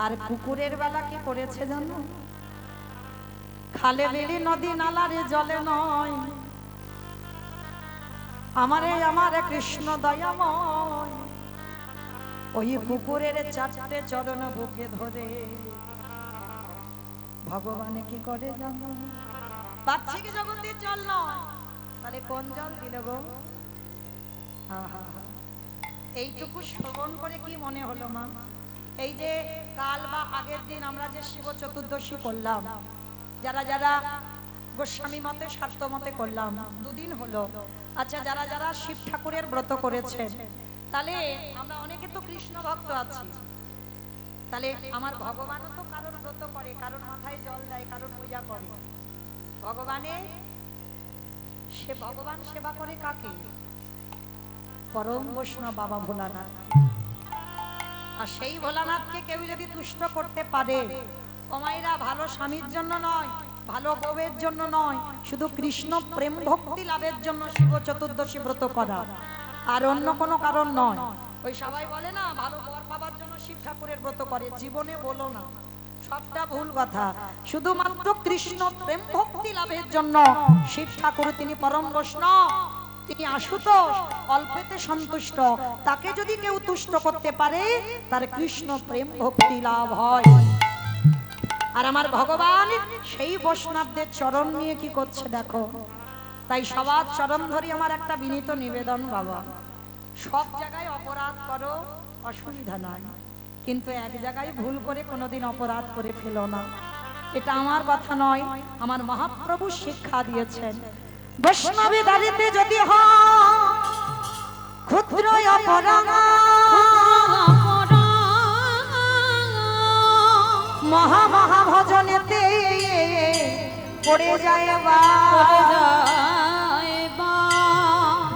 আর কুকুরের বেলা কি করেছে জানো? খালে বেড়ি নদী নালারে জলে নয়, আমারে কৃষ্ণ দয়াময় ওই কুকুরের চারটে চরণ বুকে ধরে ভগবানে কি করে জানো? বাহ্যিক জগতের জল নয়, তাহলে কোন জল দিল গো? আহা, এইটুকু শ্রবণ করে কি মনে হলো মা? এই যে কাল বা আগের দিন আমরা যে শিব চতুর্দশী করলাম, যারা যারা গোস্বামী মতে স্বার্থ মতে করলাম, দুদিন হলো। আচ্ছা, যারা যারা শিব ঠাকুরের ব্রত করেছেন, তাহলে আমরা অনেকে তো কৃষ্ণ ভক্ত আছি, তাহলে আমার ভগবানও তো কারোর ব্রত করে, কারোর মাথায় জল দেয়, কারোর পূজা করে। সে ভগবান সেবা করে কাকে? পরম বৈষ্ণব বাবা ভোলানাথ। আর সেই ভোলানাথকে কেউ যদি তুষ্ট করতে পারে, ওমাইরা ভালো স্বামীর জন্য নয়, ভালো বউয়ের জন্য নয়, শুধু কৃষ্ণ প্রেম ভক্তি লাভের জন্য শিব চতুর্দশী ব্রত করা, আর অন্য কোনো কারণ নয়। ওই সবাই বলে না ভালো বর পাবার জন্য শিব ঠাকুরের ব্রত করে, জীবনে বলো না, সবটা ভুল কথা। শুধুমাত্র কৃষ্ণ প্রেম ভক্তি লাভের জন্য শিব ঠাকুর তিনি পরম বৈষ্ণব, তিনি আশুতোষ, অল্পেতে সন্তুষ্ট। তাকে যদি কেউ তুষ্ট করতে পারে তার কৃষ্ণ প্রেম ভক্তি লাভ হয়। আর আমার ভগবান সেই বৈষ্ণবদের চরণ নিয়ে কি করছে দেখো। তাই সবার চরণ ধরে আমার একটা বিনীত নিবেদন বাবা, সব জায়গায় অপরাধ করো, অসুবিধা নাই, কিন্তু এক জায়গায় ভুল করে কোনোদিন অপরাধ করে ফেলো না। এটা আমার কথা নয়, আমার মহাপ্রভু শিক্ষা দিয়েছেন। বৈষ্ণবী দাঁড়িতে যদি হয় ক্ষুদ্র অপরাধ, মহা মহা ভজনেতে পড়ে যায় বা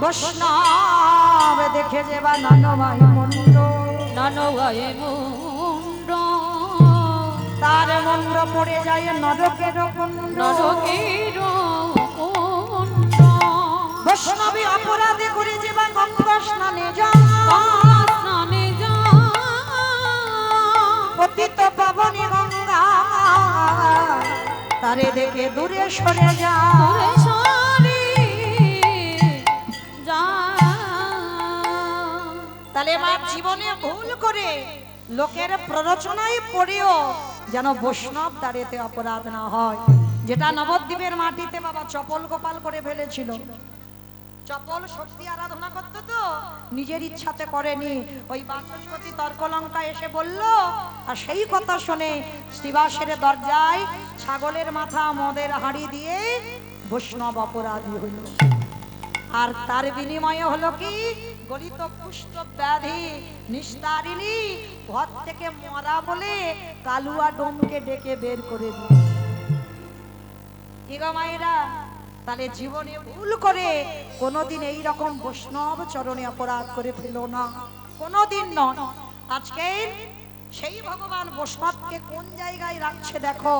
বৈষ্ণব দেখে যাবা নানমাই মন্দ, নানগায়ে মুন্ড, তার মন্দ পড়ে যায় নরকের কুণ্ড, নরকের কুণ্ড। বৈষ্ণবী অপরাধে করে যাবা গঙ্গা স্নানে যায়, স্নানে যা পতিত পাবনী গঙ্গা, তারে দেখে দূরে সরে যায়। তাহলে মা জীবনে ভুল করে লোকের প্ররোচনায় পড়েও যেন বৈষ্ণব দাঁড়িয়েতে অপরাধ না হয়। যেটা নবদ্বীপের মাটিতে বাবা চপল গোপাল করে ফেলেছিল। চপল শক্তি আরাধনা করতো তো, নিজের ইচ্ছাতে করেনি। ওই বাচস্পতি তর্কলঙ্কা এসে বলল, আর সেই কথা শুনে শ্রীবাসের দরজায় ছাগলের মাথা মদের হাঁড়ি দিয়ে বৈষ্ণব অপরাধী হইল। আর তার বিনিময়ে হলো কি, গলিত কুষ্ঠ ব্যাধি নিস্তারিণী ঘর থেকে মরা বলে কালুয়া ডোমকে ডেকে বের করে দিল। কি গো মায়েরা, তাহলে জীবনে ভুল করে কোনোদিন এই রকম বৈষ্ণব চরণে অপরাধ করে ফেল না, কোনোদিন নয়। আজকে সেই ভগবান বৈষ্ণবকে কোন জায়গায় রাখছে দেখো।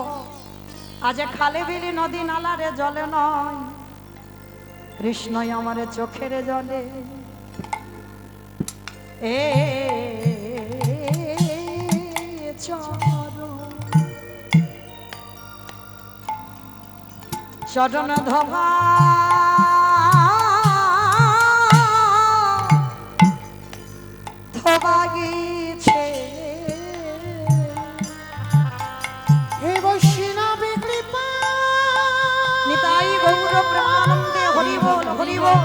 আজ খালে বিলি নদী নালারে জলে নয়, কৃষ্ণই আমার চোখের জলে। এ চরণ ধোবা ধোবা গিয়েছে, হে বৈষ্ণবে কৃপা নিতাই গৌর প্রেমানন্দে হরি বল হরি বল।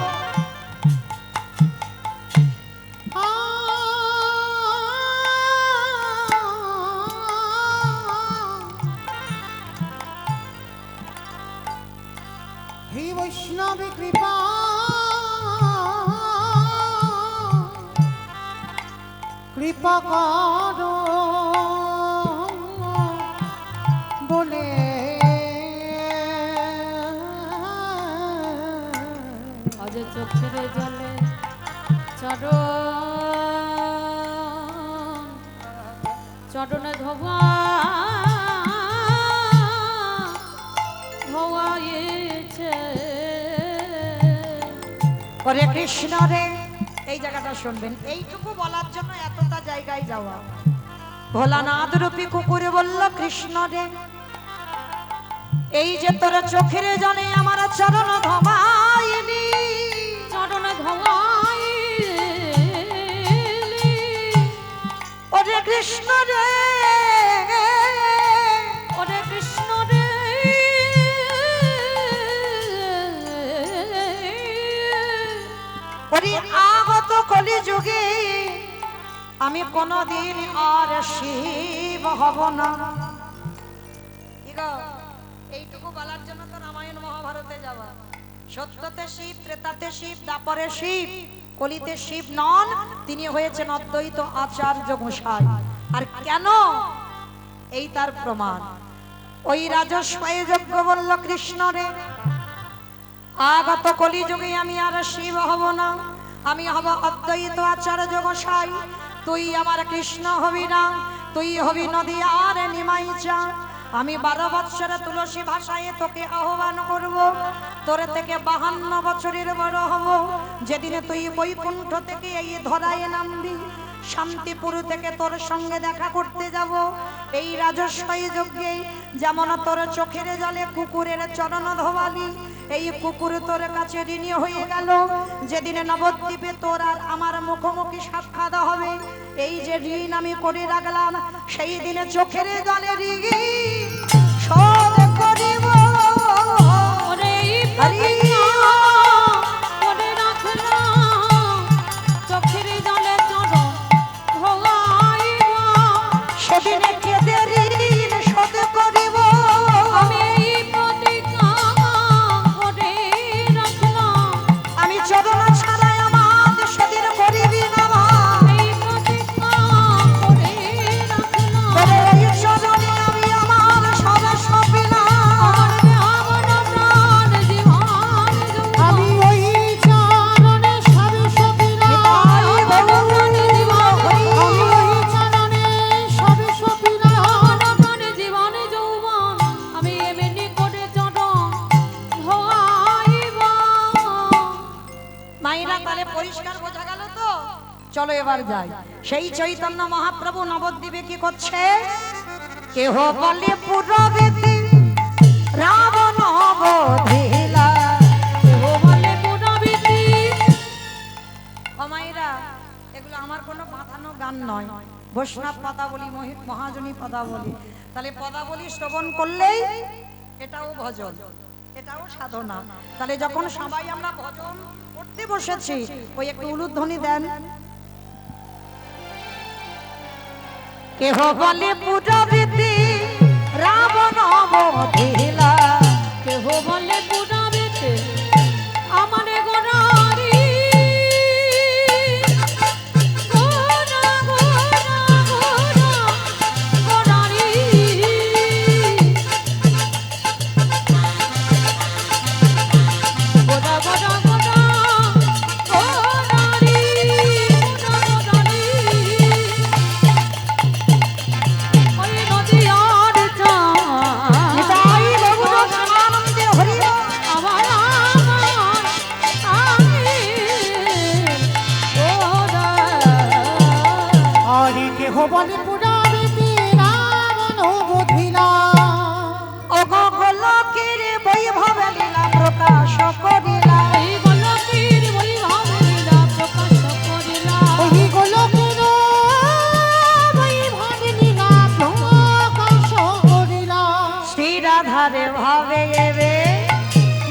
হে বৈষ্ণবে কৃপা কৃপা করো বলে আজ চোখের জলে চরণে ধোবা ধোয়াইছে। হরে কৃষ্ণ রে, এই জায়গাটা শুনবেন, এইটুকু বলার জন্য এতটা জায়গায় যাওয়া। ভোলানাথ রূপী কুকুরে বলল, কৃষ্ণ রে, এই যে তোর চোখের জলে আমার চরণ ধমাইনি, চরণ ধোয়াইলি। ওরে কৃষ্ণ রে, ওরে কৃষ্ণ রে, ওরে আগত কলি যুগে আমি কোনদিন আর শিব হব না। কি গো, এইটুকু বলার জন্য তো রামায়ণ মহাভারতে যাওয়া। সত্যতে শিব, ত্রেতাতে শিব, দ্বাপরে শিব, কলিতে শিব নন, তিনি হয়েছেন অদ্বৈত আচার্য গোসাই। আর কেন, এই তার প্রমাণ। ওই রাজস্বয়ে যজ্ঞ বলল, কৃষ্ণ রে, আগত কলিযুগে আমি আর শিব হব না, আমি হব অদ্বৈত আচার্য গোসাই। তুই আমার কৃষ্ণ হবি না, তুই হবি নদী আর নিমাই চা। আমি 12 বৎসরে তুলসী ভাষায় তোকে আহ্বান করব, তোর থেকে 52 বছরের বড় হব। যেদিনে তুই বৈকুণ্ঠ থেকে এই ধরায় নামবি, শান্তিপুর থেকে তোর সঙ্গে দেখা করতে যাব। এই রাজস্বই যজ্ঞে যেমন তোর চোখের জলে কুকুরের চরণ ধোয়ালি, এই কুকুর তোর কাছে ঋণী হয়ে গেল। যেদিনে নবদ্বীপে তোর আর আমার মুখোমুখি সাক্ষাৎ হবে, এই যে ঋণ আমি করে রাখলাম, সেই দিনে চোখের জলে ঋণ শোধ করিব। ওরে ওরে রাখলাম চোখের জলে চরণ ধোয়াইব। সেদিনে কেঁদে ঋণ শোধ করিব। আমি এই প্রতিজ্ঞা করে রাখলাম, আমি চরণ ছাড়াই আমার সেদিন করিবি না। এই প্রতিজ্ঞা করে রাখলাম। তোরে এই চরণে আমি আমার সব সপিলাম। আমার প্রাণ জীবন আমি ওই চরণে সবে সপিলাম, নিতাই গৌর আমি ওই চরণে সবে সপিলাম। আমার প্রাণ জীবন যৌবন আমি এমনি করে চরণ ধোয়াইব। মাইরা তাহলে পরিষ্কার বোঝা গেল তো। চলো এবার যাই। সেই চৈতন্য মহাপ্রভু নবদ্বীপে কি করছে? কেহ বলে পুরবেদী রাবণ বধিলা। কেহ বলে পুরবিতি। ও মাইরা, এগুলো আমার কোনো বাঁধানো গান নয়। বৈষ্ণব পদাবলী মহাজনী পদাবলী, তাহলে পদাবলী শ্রবণ করলেই এটাও ভজন, এটাও সাধনা। তাহলে যখন সবাই আমরা ভজন করতে বসেছি, ওই একটু উলুধ্বনি দেন। কেহ বলে পুরবীতি রাবণ বধিলা, কেহ বলে পুরাবেতে আমারে গোনারি গোনা গোনা গোনা গোনারি গোনা গোনা গোনা গোনারি গোনা গোনারি ওই নদী আর চা নিতাই গৌর প্রেমানন্দে হরি বল। আমার আমার আমি ওরা হরি কেহ বলে পুরাবিতে রাবণ বধিলা, অগোলকের বৈভব লীলা প্রকাশ করিলা, এই গোলকের বৈভব লীলা প্রকাশ করিলা ওই গোলকের বৈভব লীলা প্রকাশ করিলা। শ্রী রাধারে ভাবে এবে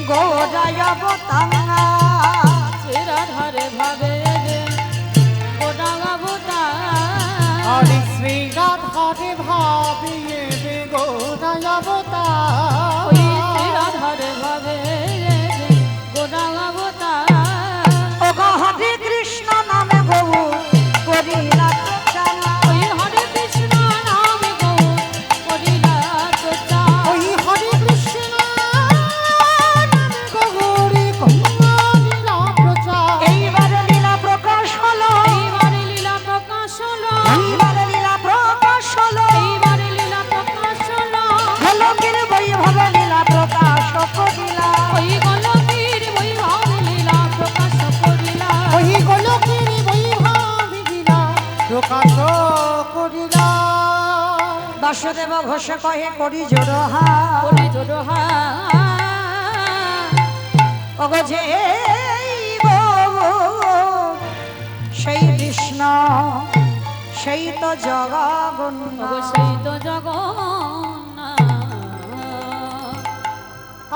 গৌরায় অবতারা, রাধারে ভাবে রে গোটা গাবতা হরি শ্রী রাধারে ভাবিয়ে বেগোদায়বতা, ওই রাধারে ভাবে রে গোটা গাবতা ওগো হরে কৃষ্ণ নামে গৌ করিলা প্রচারা, ওই হরে কৃষ্ণ নাম গো করিলা তোতা ওই হরে কৃষ্ণ নামে গৌরী কমলা প্রচার। এইবারে লীলা প্রকাশ হলো, এইবারে লীলা প্রকাশ হলো এইবারে লীলা প্রকাশ হলো, এইবারে লীলা প্রকাশ হলো গোলকের বৈভব লীলা প্রকাশ করিলা, ওই গোলকের বৈভব লীলা প্রকাশ করিলা ওই গোলকের বৈভব লীলা প্রকাশ করিলা। বাসুদেব ঘোষ কহে করি জোড়হা, করি জোড়হা ওগো যে গো সেই কৃষ্ণ সেই তো জগন্নাথ, অবশ্যই তো জগন্নাথ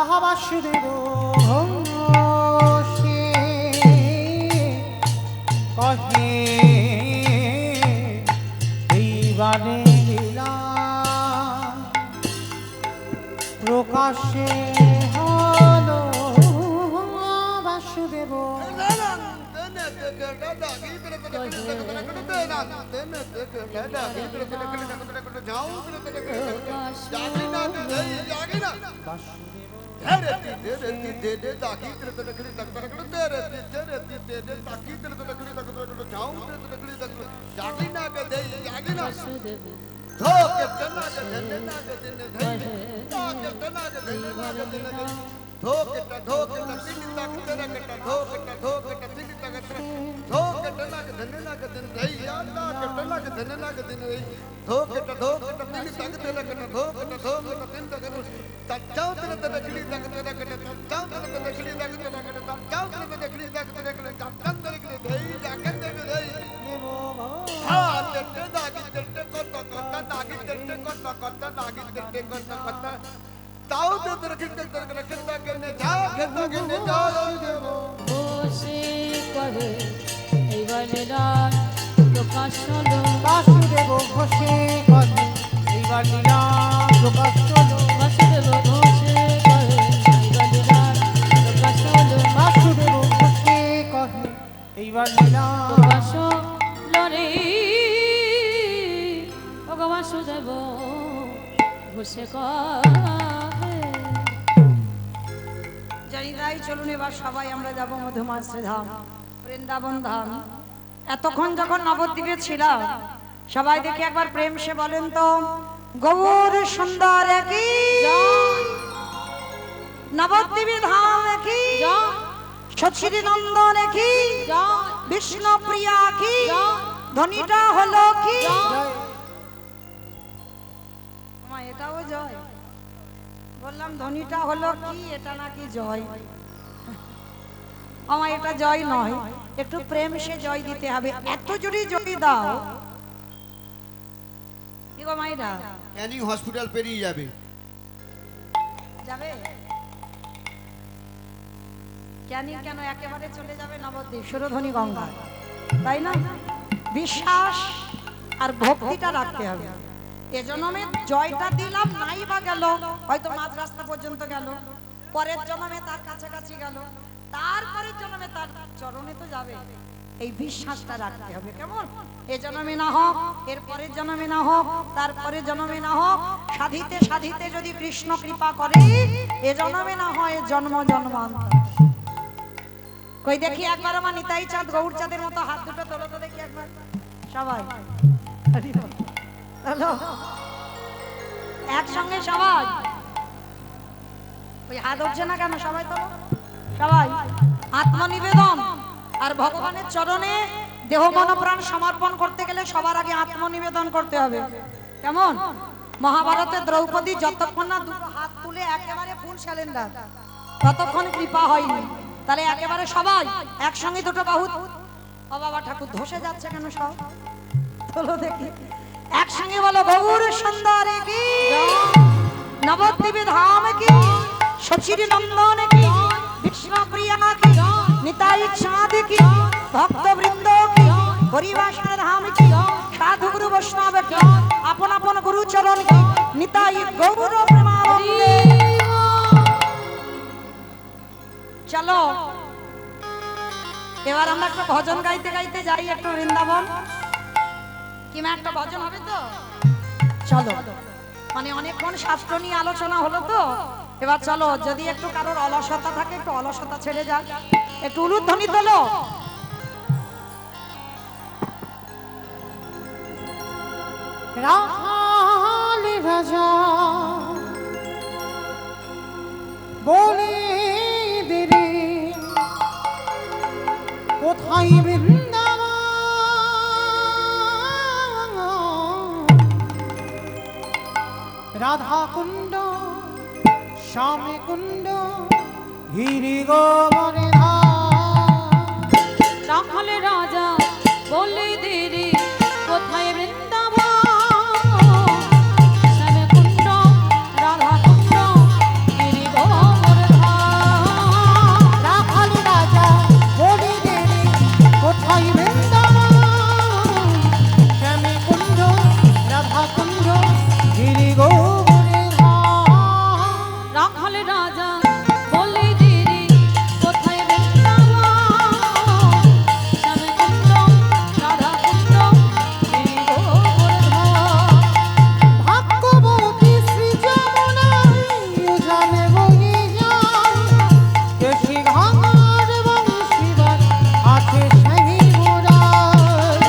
আহা বাসুদেব সে কহে এইবারে লীলা প্রকাশে হলো বাসুদেব। বসে কহে এইবার লীলা প্রকাশ হলো বাসুদেব ঘোষে কহে এইবার লীলা প্রকাশ হলো। বাসুদেব ঘোষে কহে এইবার লীলা প্রকাশ হলো বাসুদেব ঘোষে কহে এইবার লীলা প্রকাশ লরে ওগো বাসুদেব ঘোষে কহে জানি তাই চলুন এবার সবাই আমরা যাব মধুমাশ্রী ধাম, বৃন্দাবন ধাম। এতক্ষণ যখন নবদ্বীপে ছিলাম, সবাই দেখে একবার প্রেম সে বলেন তো গৌর সুন্দর কি নবদ্বীপে ধাম কি সচির নন্দন কি বিষ্ণু প্রিয়া কি ধ্বনিটা হলো কি মা, এটাও জয় বললাম, ধ্বনিটা হলো কি এটা নাকি জয়? আমার এটা জয় নয়, একটু প্রেম সে জয় দিতে হবে। এত জোরে জয় দাও কি গো মাইরা ক্যানিং হসপিটাল পেরিয়ে যাবে। যাবে কেন একেবারে চলে যাবে নবদ্বীপ সুরধনী গঙ্গা, তাই না? বিশ্বাস আর ভক্তিটা রাখতে হবে। এজন্যে জয়টা দিলাম নাই বা গেল, হয়তো মাঝ রাস্তা পর্যন্ত গেল, পরের জন্মে তার কাছাকাছি গেল, তারপরের জন্মে তার চরণে তো যাবে। এই বিশ্বাসটা রাখতে হবে। কেমন? এ জন্মে না হোক, এর পরের জন্মে না হোক, তারপরের জন্মে না হোক, সাধিতে সাধিতে যদি কৃষ্ণ কৃপা করে, এ জন্মে না হয় জন্ম জন্মান্তর। কই দেখি একবার আমার নিতাই চাঁদ গৌর চাঁদের মতো হাত দুটো তোলো তো দেখি একবার সবাই। হ্যালো, একসঙ্গে সবাই। ওই হাত উঠছে না কেন? সবাই তোলো, সবাই। আত্মনিবেদন আর ভগবানের চরণে দেহ মন প্রাণ সমর্পণ করতে গেলে সবার আগে আত্মনিবেদন করতে হবে। কেমন? মহাভারতে দ্রৌপদী যতক্ষণ না দুটো হাত তুলে একেবারে ফুল সিলিন্ডার, ততক্ষণ কৃপা হয়নি। তাহলে একেবারে সবাই একসঙ্গে দুটো বাহু। ও বাবা ঠাকুর ধসে যাচ্ছে কেন? সব তোলো দেখি একসঙ্গে বলো, গৌর সুন্দরী কি, নবদ্বীপে ধাম কি, শচীর নন্দন কি, বিষ্ণুপ্রিয়া কি, নিতাই চাঁদ কি, ভক্তবৃন্দ কি, হরিবাসন ধাম কি, সাধু গুরু বৈষ্ণব কি, আপন আপন গুরু চরণ কি, নিতাই গৌর প্রেমানন্দে। চলো এবার আমরা একটা ভজন গাইতে গাইতে যাই একটু বৃন্দাবন। কিমা একটা ভজন হবে তো? চলো, মানে অনেকক্ষণ শাস্ত্র নিয়ে আলোচনা হলো তো, এবার চলো যদি একটু কারোর অলসতা থাকে একটু অলসতা ছেড়ে যাক, একটু উলুধ্বনি তোলো। রাখালি রাজা বলে দিলি কোথায় বৃন্দাবন, রাধা কুণ্ড শ্যামে কুণ্ড গিরি গোবরে রাখালে রাজা বলে দেরি কোথায় বৃন্দাবন, শ্যামে কুণ্ড রাধা কুণ্ড গিরি গোবর্ধন। রাখালি রাজা বলে দিলি কোথায় বৃন্দাবন, শ্যামে কুণ্ড রাধা কুণ্ড গিরি গোবরে রাখালে রাজা বলে দেরি কোথায় বৃন্দাবন, শ্যামে কুণ্ড রাধা কুণ্ড গিরি গোবর্ধন। ভাগ্যবতী শ্রী যমুনায় উজানে বয়ে যায়, কেশি ঘাঙর বংশীবর আছে সেই মোরায়।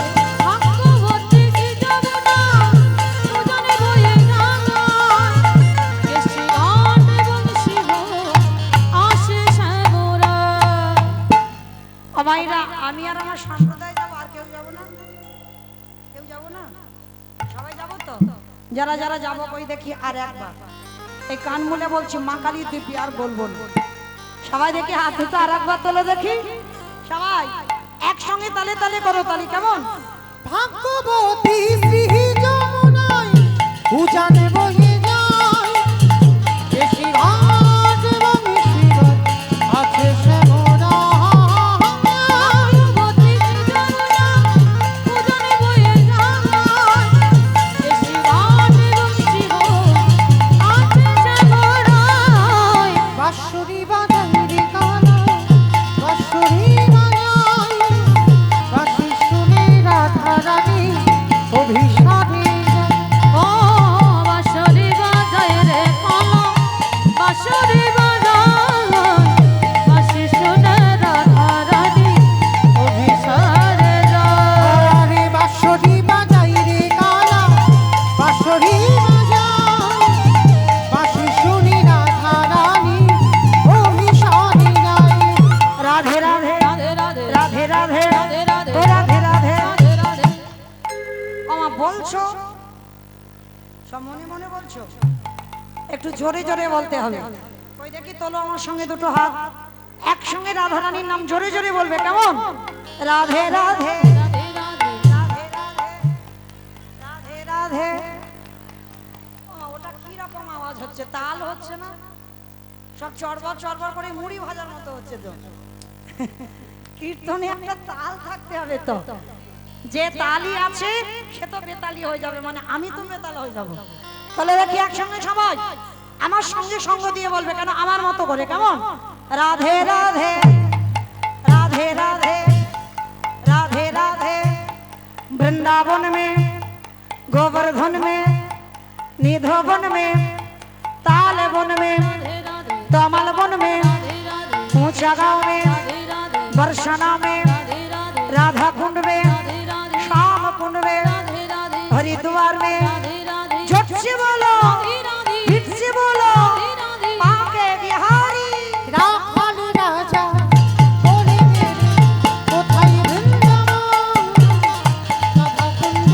ভাগ্যবতী কি যমুনা উজানে বয়ে যায়, কেশি ঘাট বংশী আসে শ্যামরা। অমাইরা আমি আর আমার সম্প্রদায় যাবো, আর কেউ যাবো না? কেউ যাবো না? সবাই যাবো তো? যারা যারা যাবো কই দেখি আর একবার এই কান মুলে বলছি, মা কালী দিব্যি আর বলবো না। সবাই দেখি হাত দুটো আর একবার তোলো দেখি, সবাই একসঙ্গে তালে তালে করো তালি। কেমন? ভাগ্যবতী শ্রী যমুনায় উজানে বয়ে যায়, কেশি ঘাট বংশীবর আছে সেই মোরায়। ভাগ্যবতী কি যমুনা উজানে বয়ে যায়, কেশি ঘাট বংশী আসে শ্যামরায়। বাঁশরি বাজাই রে কালা, বাঁশরি বাজাই, বাঁশি শুনে রাধা রানী অভিসারে যায়। ও বাঁশরি বাজায় রে কালা, বাঁশরি বাজায়, বাঁশি শুনে রাধা রানী অভিসারে যায়। আরে বাঁশরি বাজাই রে কালা, বাঁশরি বাজাই, বাঁশি শুনে রাধা রানী অভিসারে যায়। রাধে রাধে রাধে রাধে রাধে রাধে রাধে রাধে ও রাধে রাধে। রাধে রাধে। আমা বলছো সব মনে মনে বলছো, একটু জোরে জোরে বলতে হবে। কই দেখি তোলো আমার সঙ্গে দুটো হাত, একসঙ্গে রাধা রানীর নাম জোরে জোরে বলবে। কেমন? রাধে রাধে রাধে রাধে রাধে রাধে রাধে রাধে আওয়াজ হচ্ছে, তাল হচ্ছে না, সব চড়বড় চড়বড় করে মুড়ি ভাজার মতো হচ্ছে তো। কীর্তনে একটা তাল থাকতে হবে তো, যে তালি আছে সে তো বেতালি হয়ে যাবে, মানে আমি তো বেতাল হয়ে যাব। তাহলে দেখি একসঙ্গে সবাই আমার সঙ্গে সঙ্গ দিয়ে বলবে, কেন আমার মতো করে, কেমন? রাধে রাধে রাধে রাধে राधे राधे वृंदावन में गोवर्धन में निधोवन में ताल वन में तमल वन में ऊंचा गांव में बरसाना में राधा कुंड में श्याम कुंड में हरिद्वार में झट से बोलो हिट से बोलो पाके बिहारी রাখালি রাজা বলে মেরে কোথায় বৃন্দাবন রাধা কুণ্ড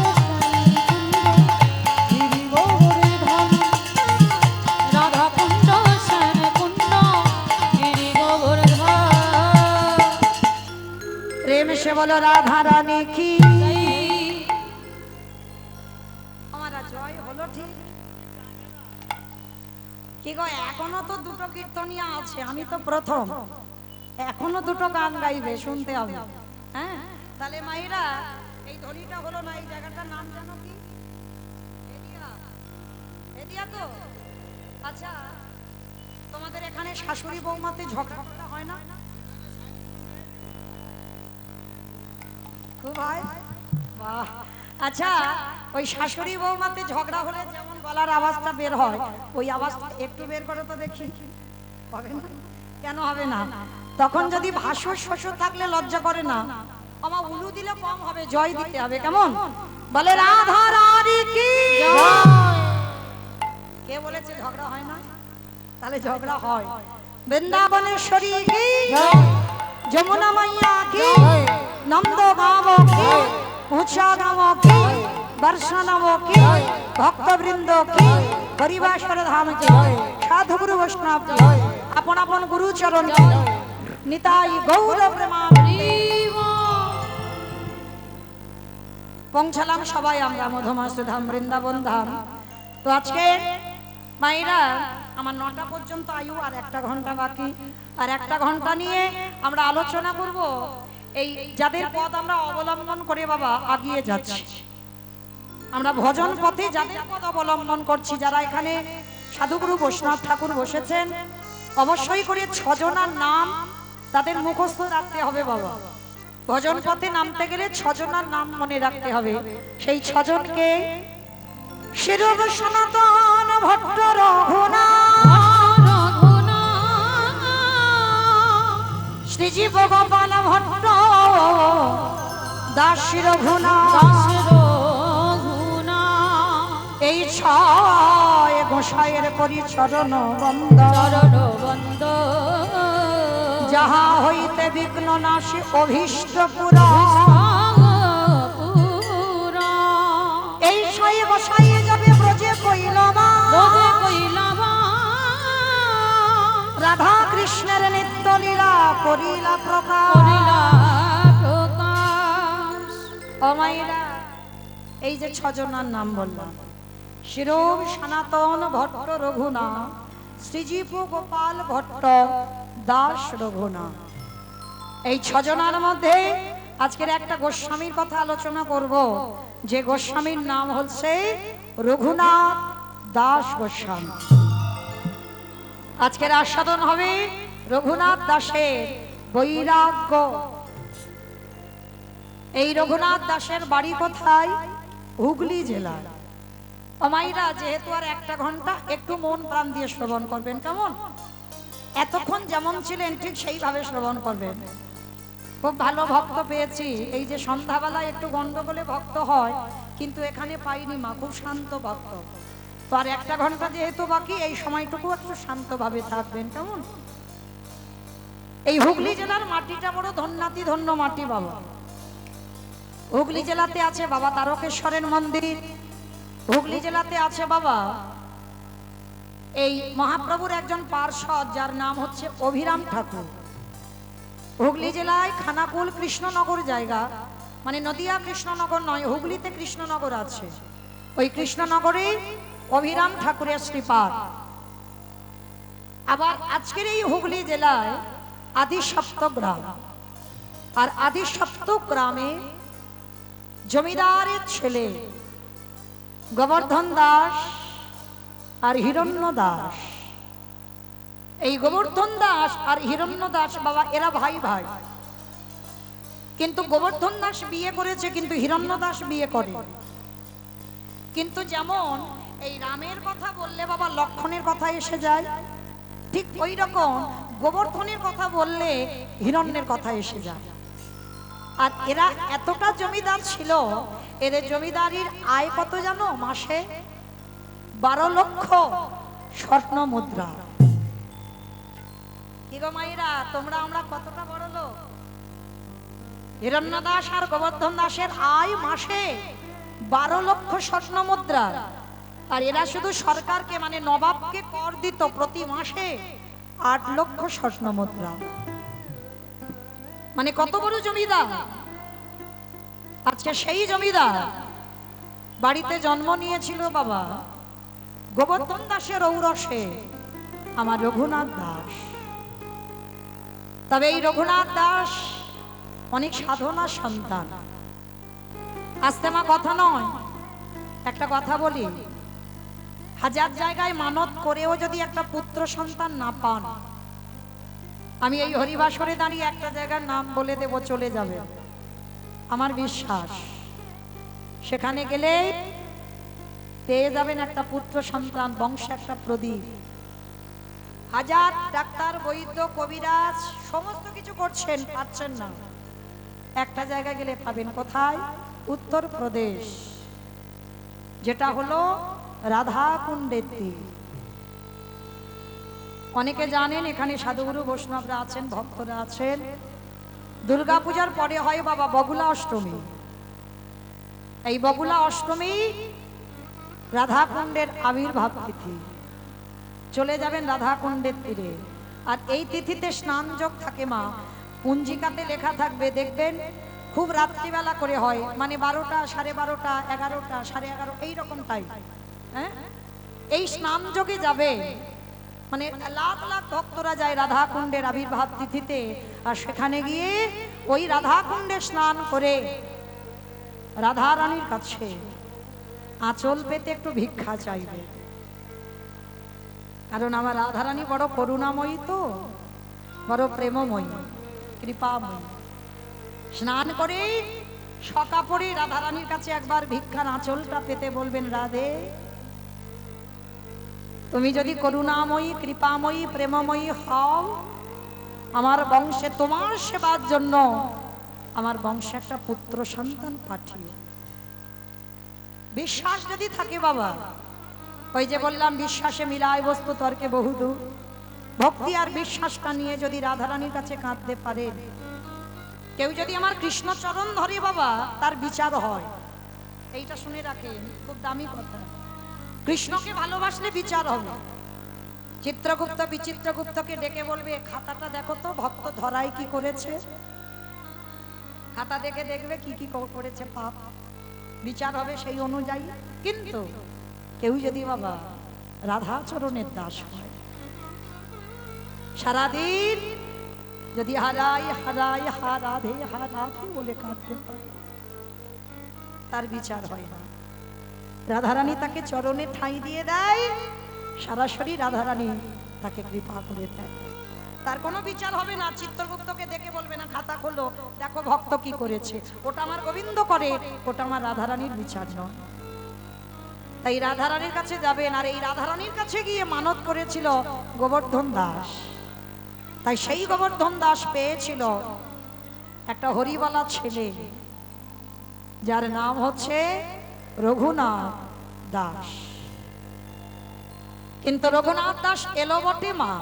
গিরি গৌরে ধাম রাধা কুণ্ড শ্যাম কুণ্ড গিরি গোবর্ধন। प्रेम से बोलो राधा रानी की। हमारा जय হলো ঠিক কি গো, এখনো তো দুটো কীর্তনিয়া আছে, আমি তো প্রথম, এখনো দুটো গান গাইবে, শুনতে হবে। হ্যাঁ, তাহলে মাইরা এই ধনিটা হলো না, এই জায়গাটার নাম জানো কি? এদিয়া, এদিয়া তো। আচ্ছা, তোমাদের এখানে শাশুড়ি বৌমাতে ঝগড়া হয় না? খুব হয়? বাহ। আচ্ছা, ওই শাশুড়ি বৌমাতে ঝগড়া হলে যেমন গলার আওয়াজটা বের হয়, ওই আওয়াজটা একটু বের করে তো দেখি। হবে না? কেন হবে না? তখন যদি ভাসুর শ্বশুর থাকলে লজ্জা করে না, আমার উলু দিলে কম হবে, জয় দিতে হবে, কেমন? বলে রাধা রানী কি। কে বলেছে ঝগড়া হয় না? তাহলে ঝগড়া হয়। বৃন্দাবনেশ্বরী কি, যমুনা মাইয়া কি, নন্দ গাঁव की, ऊंचा गाँव की, बरसानाव की, भक्तवृंद की, परिवार धाम की, साधु गुरु वैष्णव की, अपन अपन गुरु चरण की, निताई गौर प्रेमामृते। পৌঁছালাম সবাই আমরা মধুমাস ধাম, বৃন্দাবন ধাম। তো আজকে মাইরা আমার 9টা পর্যন্ত আয়ু, আর 1টা ঘন্টা বাকি, আর 1টা ঘন্টা নিয়ে আমরা আলোচনা করব এই যাদের পথ আমরা অবলম্বন করে বাবা আগিয়ে যাচ্ছি, আমরা ভজন পথে যাদের পথ অবলম্বন করছি, যারা এখানে সাধুগুরু বৈষ্ণব ঠাকুর বসেছেন, অবশ্যই করে 6 জনার নাম তাদের মুখস্থ রাখতে হবে বাবা। ভজন পথে নামতে গেলে 6 জনার নাম মনে রাখতে হবে। সেই 6 জনকে শিরব সনাতন ভট্ট রঘুনাথ, শ্রীজীব গোপাল ভট্ট দাস রঘুনাথ, এই 6 গোসাইয়ের পরিচরণ বন্দ, যাহা হইতে বিঘ্ন নাশী অভীষ্ট পুরা। এই 6 গোসাই যাবে ব্রজে কৈলাবা, রাধা কৃষ্ণের নিত্য লীলা করিলা প্রকাশ। ও মাইরা, এই যে 6 জনার নাম বললাম, শিরব সনাতন ভট্ট রঘুনাথ, শ্রীজীব গোপাল ভট্ট দাস রঘুনাথ, এই 6 জনার মধ্যে আজকের একটা গোস্বামীর কথা আলোচনা করব, যে গোস্বামীর নাম হচ্ছে রঘুনাথ দাস গোস্বামী। আজকের আস্বাদন হবে রঘুনাথ দাসের বৈরাগ্য। এই রঘুনাথ দাসের বাড়ি কোথায়? হুগলি জেলায়। অমাইরা, যেহেতু আর 1টা ঘন্টা, একটু মন প্রাণ দিয়ে শ্রবণ করবেন, কেমন? এতক্ষণ যেমন ছিলেন ঠিক সেইভাবে শ্রবণ করবেন। খুব ভালো ভক্ত পেয়েছি। এই যে সন্ধ্যাবেলায় একটু গন্ডগোলে ভক্ত হয়, কিন্তু এখানে পাইনি মা, খুব শান্ত ভক্ত। তো আর 1টা ঘন্টা যেহেতু বাকি, এই সময়টুকু একটু শান্তভাবে থাকবেন, কেমন? এই হুগলি জেলার মাটিটা বড় ধন্যাতি ধন্য মাটি বাবা। হুগলি জেলাতে আছে বাবা তারকেশ্বরের মন্দির, হুগলি জেলাতে আছে বাবা এই মহাপ্রভুর একজন পার্ষদ, যার নাম হচ্ছে অভিরাম ঠাকুর। হুগলি জেলায় খানাকুল কৃষ্ণনগর জায়গা, মানে নদিয়া কৃষ্ণনগর নয়, হুগলিতে কৃষ্ণনগর আছে। ওই কৃষ্ণনগরে অভিরাম ঠাকুরের শ্রীপাদ। আবার আজকের এই হুগলি জেলায় আদি সপ্তগ্রাম, আর আদি সপ্তগ্রামে জমিদারের ছেলে গোবর্ধন দাস আর হিরণ্য দাস। এই গোবর্ধন দাস আর হিরণ্য দাস বাবা এরা ভাই ভাই, কিন্তু গোবর্ধন দাস বিয়ে করেছে কিন্তু হিরণ্য দাস বিয়ে করে। কিন্তু যেমন এই রামের কথা বললে বাবা লক্ষণের কথা এসে যায়, ঠিক ওই রকম গোবর্ধনের কথা বললে হিরণ্যের কথা এসে যায়। আর এরা এতটা জমিদার ছিল, এদের জমিদারির আয় কত জানো? মাসে 12 লক্ষ স্বর্ণ মুদ্রা। কি গো মায়েরা, তোমরা আমরা কতটা বড় লোক? হিরণ্য দাস আর গোবর্ধন দাসের আয় মাসে 12 লক্ষ স্বর্ণ মুদ্রা। আর এরা শুধু সরকারকে মানে নবাবকে কর দিত প্রতি মাসে 8 লক্ষ স্বর্ণ মুদ্রা। মানে কত বড় জমিদার। আজকে সেই জমিদার বাড়িতে জন্ম নিয়েছিল বাবা গোবর্ধন দাসের ঔরসে আমার রঘুনাথ দাস। তবে এই রঘুনাথ দাস অনেক সাধনার সন্তান। আস্তে মা কথা নয়, একটা কথা বলি, হাজার জায়গায় মানত করেও যদি একটা পুত্র সন্তান না পান, আমি এই হরিবাসরে দাঁড়িয়ে একটা জায়গার নাম বলে দেব, চলে যাবে। আমার বিশ্বাস সেখানে গেলে পেয়ে যাবেন একটা পুত্র সন্তান, বংশে একটা প্রদীপ। হাজার ডাক্তার বৈদ্য কবিরাজ সমস্ত কিছু করছেন, পাচ্ছেন না। একটা জায়গায় গেলে পাবেন, কোথায়? উত্তরপ্রদেশ, যেটা হলো রাধা কুণ্ডের তীর। অনেকে জানেন এখানে সাধুগুরু বৈষ্ণবরা আছেন, ভক্তরা আছেন। দুর্গাপূজার পরে হয় বাবা বগুলা অষ্টমী। এই বগুলা অষ্টমী রাধা কুণ্ডের আবির্ভাব তিথি। চলে যাবেন রাধা কুণ্ডের তীরে, আর এই তিথিতে স্নান যোগ থাকে মা। পঞ্জিকাতে লেখা থাকবে, দেখবেন খুব রাত্রিবেলা করে হয়, মানে 12টা, 12:30, 11টা, 11:30 এইরকম টাইম। হ্যাঁ, এই স্নান যোগে যাবে, মানে লাখ লাখ ভক্তরা যায় রাধা কুণ্ডের আবির্ভাব তিথিতে। আর সেখানে গিয়ে ওই রাধা কুণ্ডে স্নান করে রাধা রানীর কাছে আঁচল পেতে একটু ভিক্ষা চাইবে। কারণ আমার রাধা রানী বড় করুণাময়ী, তো বড় প্রেমময়ী, কৃপাময়ী। স্নান করে সকাপড়ে রাধা রানীর কাছে একবার ভিক্ষার আঁচলটা পেতে বলবেন, রাধে তুমি যদি করুণাময়ী, কৃপাময়ী, প্রেমময়ী হও, আমার বংশে তোমার সেবার জন্য আমার বংশে একটা পুত্র সন্তান পাঠিও। বিশ্বাস যদি থাকে বাবা, ওই যে বললাম বিশ্বাসে মিলায় বস্তু তর্কে বহুদূর। ভক্তি আর বিশ্বাসটা নিয়ে যদি রাধারানীর কাছে কাঁদতে পারে, কেউ যদি আমার কৃষ্ণ চরণ ধরে বাবা, তার বিচার হয়। এইটা শুনে রাখেন, খুব দামি কথা। কৃষ্ণকে ভালোবাসলে বিচার হবে। চিত্রগুপ্ত বিচিত্রগুপ্তকে ডেকে বলবে, খাতাটা দেখো তো ভক্ত ধরাই কি করেছে। খাতা দেখে দেখবে কি কি করেছে পাপ, বিচার হবে সেই অনুযায়ী। কিন্তু কেউ যদি বাবা রাধা চরণের দাস হয়, সারাদিন যদি হারাই হারাই হারাধে হারাধে বলে কাঁদতে পারে, তার বিচার হয় না। রাধারানী তাকে চরণে ঠাঁই দিয়ে দেয়, সরাসরি রাধারানী তাকে কৃপা করে দেয়, তার কোনো বিচার হবে না। চিত্রগুপ্তকে দেখে বলবে না, খাতা খোলো দেখো ভক্ত কি করেছে, ওটা আমার গোবিন্দ করে, ওটা আমার রাধারানীর বিচার নয়। তাই রাধারানীর কাছে যাবেন। আর এই রাধারানীর কাছে গিয়ে মানত করেছিল গোবর্ধন দাস। তাই সেই গোবর্ধন দাস পেয়েছিল একটা হরিবালা ছেলে, যার নাম হচ্ছে রঘুনাথ দাস। কিন্তু রঘুনাথ দাস এলো বটে মা,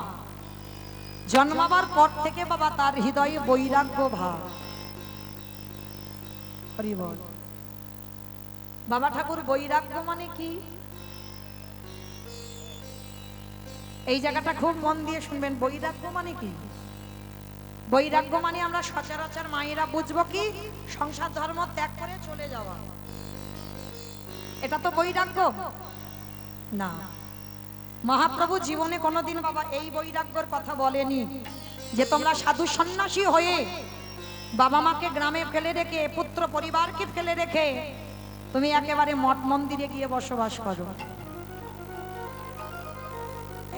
জন্মাবার পর থেকে বাবা তার হৃদয়ে বৈরাগ্য ভাব। হরি বল। বাবা ঠাকুর বৈরাগ্য মানে কি, এই জায়গাটা খুব মন দিয়ে শুনবেন। বৈরাগ্য মানে কি? বৈরাগ্য মানে আমরা সচরাচর মায়েরা বুঝবো কি, সংসার ধর্ম ত্যাগ করে চলে যাওয়া। এটা তো বৈরাগ্য না। মহাপ্রভু জীবনে কোনোদিন বাবা এই বৈরাগ্যর কথা বলেনি যে তোমরা সাধু সন্ন্যাসী হয়ে বাবা মাকে গ্রামে ফেলে রেখে পুত্র পরিবারকে ফেলে রেখে তুমি একেবারে মঠ মন্দিরে গিয়ে বসবাস করো।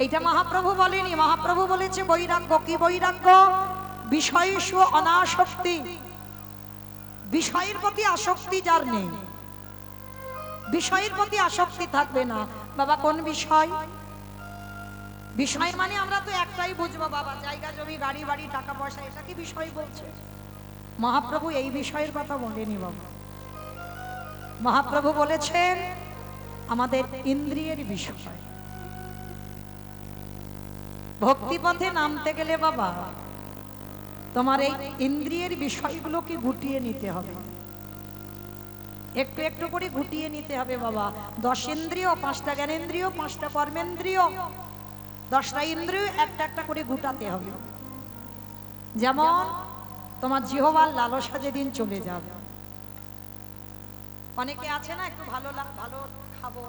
এইটা মহাপ্রভু বলেনি। মহাপ্রভু বলেছে বৈরাগ্য কি? বৈরাগ্য বিষয়সু অনাসক্তি, বিষয়ের প্রতি আসক্তি যার নেই, বিষয়ের প্রতি আসক্তি থাকবে না। বাবা কোন বিষয়? বিষয় মানে আমরা তো একটাই বুঝবো বাবা, জায়গা জমি গাড়ি বাড়ি টাকা পয়সা, এটা কি বিষয় বলছে? মহাপ্রভু এই বিষয়ের কথা বলেনি বাবা। মহাপ্রভু বলেছেন আমাদের ইন্দ্রিয়ের বিষয়। ভক্তিপথে নামতে গেলে বাবা তোমার এই ইন্দ্রিয়ের বিষয়গুলোকে গুটিয়ে নিতে হবে, একটু একটু করে গুটিয়ে নিতে হবে বাবা। 10 ইন্দ্রিয়, 5টা জ্ঞানেন্দ্রিয়, 5টা কর্মেন্দ্রিয়, 10টা ইন্দ্রিয় একটা একটা করে গুটাতে হবে। যেমন তোমার জিহ্বার লালসা যেদিন চলে যাবে, অনেকে আছে না একটু ভালো ভালো খাবো,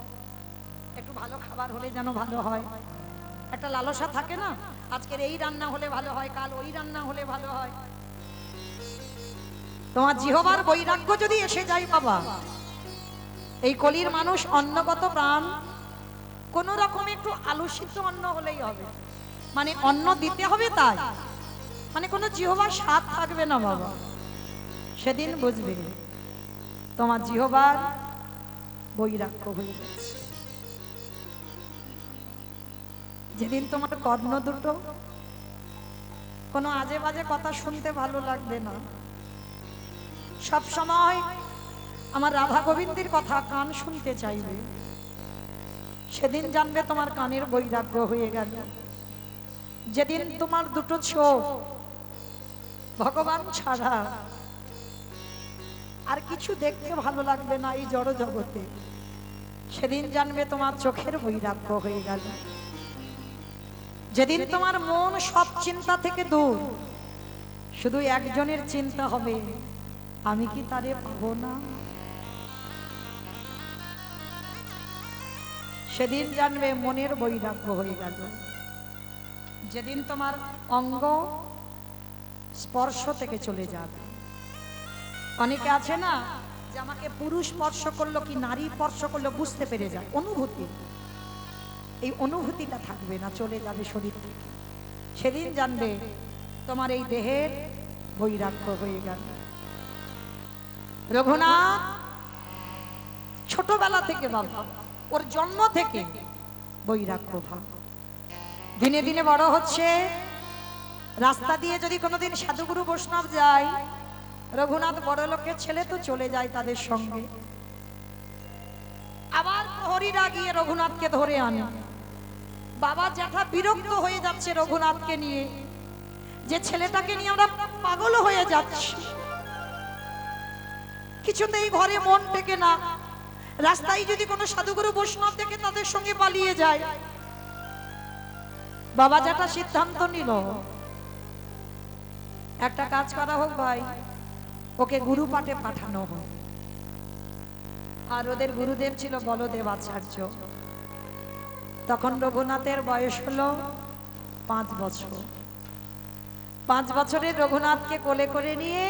একটু ভালো খাবার হলে যেন ভালো হয়, একটা লালসা থাকে না, আজকের এই রান্না হলে ভালো হয়, কাল ওই রান্না হলে ভালো হয়। তোমার জিহ্বার বৈরাগ্য যদি এসে যায় বাবা, এই কলির মানুষ অন্নগত প্রাণ, কোন রকম একটু আলু সিদ্ধ অন্ন হলেই হবে, মানে অন্ন দিতে হবে, তাই মানে কোনো জিহ্বার স্বাদ থাকবে না বাবা। সেদিন বুঝবে তোমার জিহ্বার বৈরাগ্য হয়ে গেছে। যেদিন তোমার কর্ণ দুটো কোনো আজে বাজে কথা শুনতে ভালো লাগবে না, সব সময় আমার রাধা গোবিন্দের কথা কান শুনতে চাইবে, সেদিন জানবে তোমার কানের বৈরাগ্য হয়ে গেল। যেদিন তোমার দুটো চোখ ভগবান ছাড়া আর কিছু দেখতে ভালো লাগবে না এই জড় জগতে, সেদিন জানবে তোমার চোখের বৈরাগ্য হয়ে গেল। যেদিন তোমার মন সব চিন্তা থেকে দূর, শুধু একজনের চিন্তা হবে, আমি কি তারে পাবো না, সেদিন জানবে মনের বৈরাগ্য হয়ে গেল। যেদিন তোমার অঙ্গ স্পর্শ থেকে চলে যাবে, অনেকে আছে না যে আমাকে পুরুষ স্পর্শ করলো কি নারী স্পর্শ করলো বুঝতে পেরে যায়, অনুভূতি, এই অনুভূতিটা থাকবে না, চলে যাবে শরীর থেকে। সেদিন জানবে তোমার এই দেহের বৈরাগ্য হয়ে গেল। রঘুনাথ ছোটবেলা থেকে বাবা, ওর জন্ম থেকে বৈরাগ্য ভাব, দিনে দিনে বড় হচ্ছে। রাস্তা দিয়ে যদি কোনোদিন সাধুগুরু বৈষ্ণব যায়, রঘুনাথ বড় লোকের ছেলে তো চলে যায় তাদের সঙ্গে, আবার প্রহরীরা গিয়ে রঘুনাথকে ধরে আনে। বাবা জ্যাঠা বিরক্ত হয়ে যাচ্ছে রঘুনাথকে নিয়ে, যে ছেলেটাকে নিয়ে আমরা পাগল হয়ে যাচ্ছি, কিছুতেই ঘরে মন টেকে না, রাস্তায় যদি কোনো সাধুগুরু বৈষ্ণব দেখে তাদের সঙ্গে পালিয়ে যায়। বাবা জ্যাঠা সিদ্ধান্ত নিল একটা কাজ করা হোক ভাই, ওকে গুরু পাঠে পাঠানো হোক। আর ওদের গুরুদেব ছিল বলদেব আচার্য। তখন রঘুনাথের বয়স হলো 5 বছর। 5 বছরের রঘুনাথকে কোলে করে নিয়ে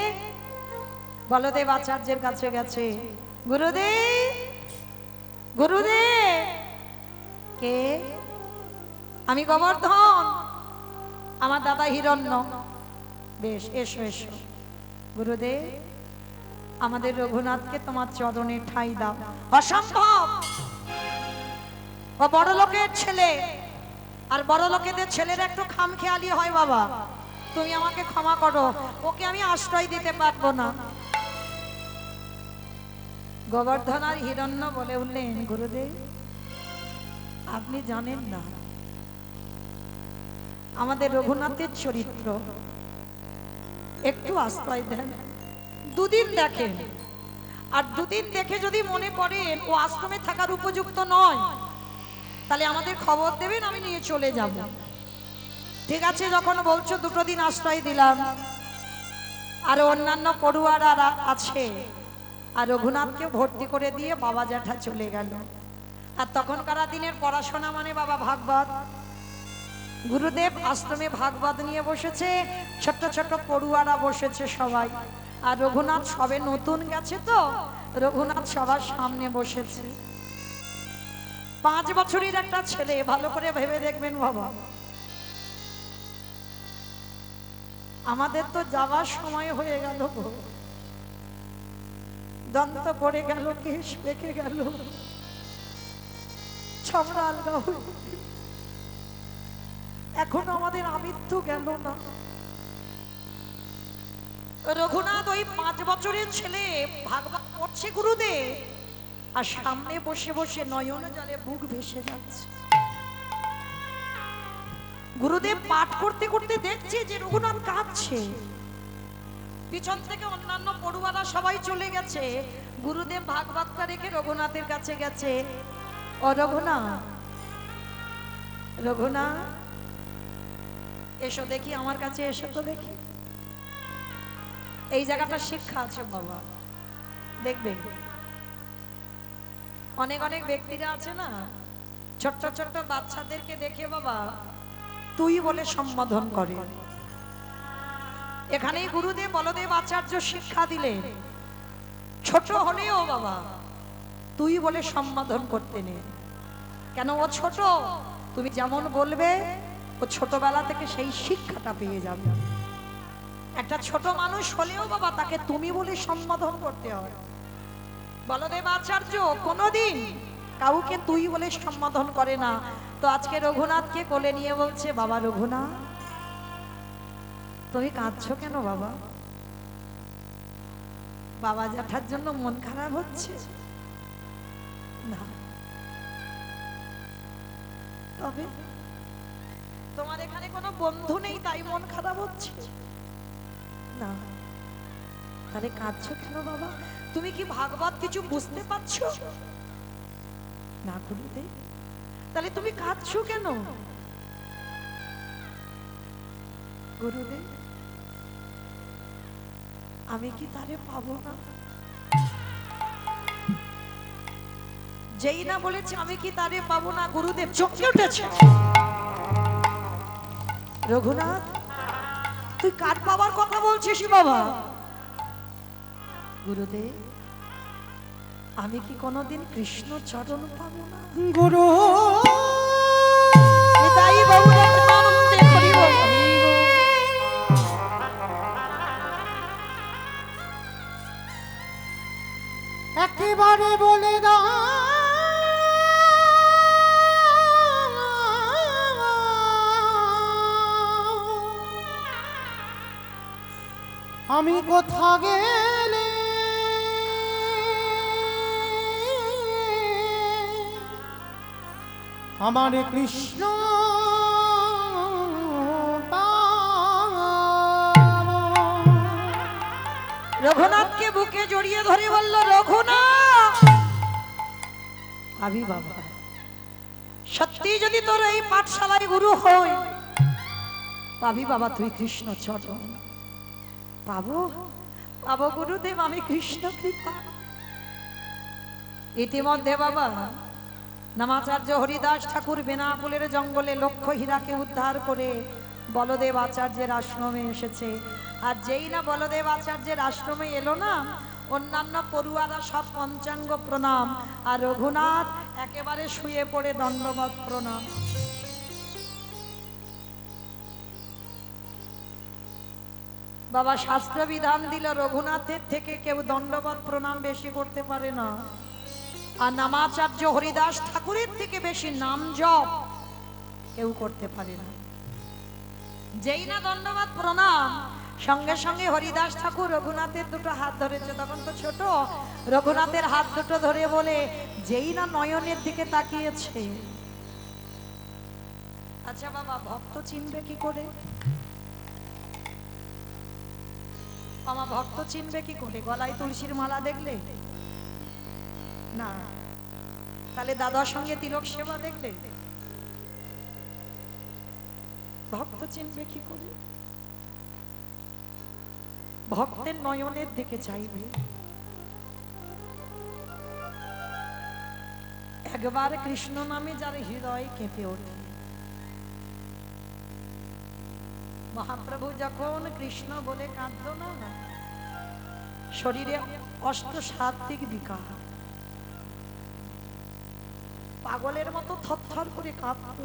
বলদেব আচার্যের কাছে গেছে। গুরুদেব, গুরুদেব। কে? আমি গোবর্ধন, আমার দাদা হিরণ্য। বেশ, এসো এসো। গুরুদেব, আমাদের রঘুনাথকে তোমার চরণে ঠাঁই দাও। অসম্ভব, ও বড় লোকের ছেলে, আর বড় লোকেদের ছেলেরা একটু খামখেয়ালি হয় বাবা, তুমি আমাকে ক্ষমা করো, ওকে আমি আশ্রয় দিতে পারবো না। গোবর্ধন আর হিরণ্য বলে উঠলেন, গুরুদেব আপনি জানেন না আমাদের রঘুনাথের চরিত্র, একটু আশ্রয় দেন, 2 দিন দেখেন, আর 2 দিন দেখে যদি মনে করেন ও আশ্রমে থাকার উপযুক্ত নয়, তাহলে আমাদের খবর দেবেন, আমি নিয়ে চলে যাব। ঠিক আছে, যখন বলছো 2 দিন আশ্রয় দিলাম। আর অন্যান্য পড়ুয়ারা আছে, আর রঘুনাথকে ভর্তি করে দিয়ে বাবা জ্যাঠা চলে গেল। আর তখনকার দিনের পড়াশোনা মানে বাবা ভাগবত। গুরুদেব আশ্রমে ভাগবত নিয়ে বসেছে, ছোট্ট ছোট্ট পড়ুয়ারা বসেছে সবাই। আর রঘুনাথ সবে নতুন গেছে তো, রঘুনাথ সবার সামনে বসেছে। 5 বছরের একটা ছেলে, ভালো করে ভেবে দেখবেন বাবা। আমাদের তো যাওয়ার সময় হয়ে গেল গো। দন্ত পড়ে গেল, কেশ পেকে গেল, ছমড়া আলগা হয়ে গেল। এখন আমাদের আমৃত্যু গেল না। রঘুনাথ ওই 5 বছরের ছেলে ভাগবত পড়ছে গুরুদেব, আর সামনে বসে বসে নয়ন জলে বুক ভেসে যাচ্ছে। গুরুদেব পাঠ করতে করতে দেখছে যে রঘুনাথ কাঁদছে। পিছন থেকে অন্যান্য পড়ুয়ারা সবাই চলে গেছে। গুরুদেব ভাগবতটা রেখে রঘুনাথের কাছে গেছে। ও রঘুনাথ, রঘুনাথ এসো দেখি, আমার কাছে এসো তো দেখি। এই জায়গাটা শিক্ষা আছে বাবা, দেখবে অনেক অনেক ব্যক্তিরা আছে না, ছোট্ট ছোট্ট বাচ্চাদেরকে দেখে বাবা তুই বলে সম্বোধন করে। এখানেই গুরুদেব বলদেব আচার্য শিক্ষা দিলেন, ছোট হলেও বাবা তুই বলে সম্বোধন করতে নেই। কেন? ও ছোট, তুমি যেমন বলবে ও ছোটবেলা থেকে সেই শিক্ষাটা পেয়ে যাবে। একটা ছোট মানুষ হলেও বাবা তাকে তুমি বলে সম্বোধন করতে হয়। বলদেব আচার্য কোনোদিন কাউকে তুই বলে সম্বোধন করে না। তো আজকে রঘুনাথকে কোলে নিয়ে বলছে, বাবা রঘুনাথ তুমি কাঁদছো কেন বাবা? বাবা জ্যাঠার জন্য মন খারাপ হচ্ছে না? তবে তোমার এখানে কোনো বন্ধু নেই তাই মন খারাপ হচ্ছে না? তাহলে কাঁদছো কেন বাবা? তুমি কি ভাগবত কিছু বুঝতে পারছো না গুরুদেব? তাহলে তুমি কাঁদছো কেন গুরুদেব? আমি কি তারে পাবো না? যেই না বলেছে আমি কি তারে পাবো না, গুরুদেব চমকে উঠেছে। রঘুনাথ তুই কার পাবার কথা বলছিস বাবা? গুরুদেব আমি কি কোনোদিন কৃষ্ণ চরণ পাবো না? গুরু তাই বাবুরা আনন্দে হরি বল। একেবারে বলে দাও আমি কোথা গেলে আমার কৃষ্ণ রঘুনাথকে বুকে জড়িয়ে ধরে বলল, রঘুনাথ ভাবি বাবা সত্যি যদি তোর এই পাঠশালায় গুরু হই, পাবি বাবা তুই কৃষ্ণ চরণ। পাবো পাবো গুরুদেব, আমি কৃষ্ণ কৃপা। ইতিমধ্যে বাবা নামাচার্য হরিদাস ঠাকুর বেনাপুলের জঙ্গলে লক্ষ হীরাকে উদ্ধার করে বলদেব আচার্যের আশ্রমে এসেছে। আর যেই না বলদেব আচার্যের আশ্রমে এলো না, অন্যান্য পড়ুয়ারা সব পঞ্চাঙ্গ প্রণাম, আর রঘুনাথ একেবারে শুয়ে পড়ে দণ্ডবত প্রণাম। বাবা শাস্ত্র বিধান দিল রঘুনাথের থেকে কেউ দণ্ডবত প্রণাম বেশি করতে পারে না, আর নামাচার্য হরিদাস ঠাকুরের থেকে বেশি নাম জপ কেউ করতে পারে না। যেই না দণ্ডবত প্রণাম, সঙ্গে সঙ্গে হরিদাস ঠাকুর রঘুনাথের দুটো হাত ধরেছে। তখন তো ছোট, রঘুনাথের হাত দুটো ধরে বলে, যেই না নয়নের দিকে তাকিয়েছে। আচ্ছা বাবা ভক্ত চিনবে কি করে? আমার ভক্ত চিনবে কি করে? গলায় তুলসীর মালা দেখলে না? তাহলে দাদার সঙ্গে তিলক সেবা দেখলে ভক্ত চিনবে কি করে? ভক্তের নয়নের দিকে চাইবে। একবার কৃষ্ণ নামে যার হৃদয় কেঁপে ওঠে। মহাপ্রভু যখন কৃষ্ণ বলে কাঁদল না, শরীরে অষ্টসাত্ত্বিক বিকার, পাগলের মতো থরথর করে কাঁপত।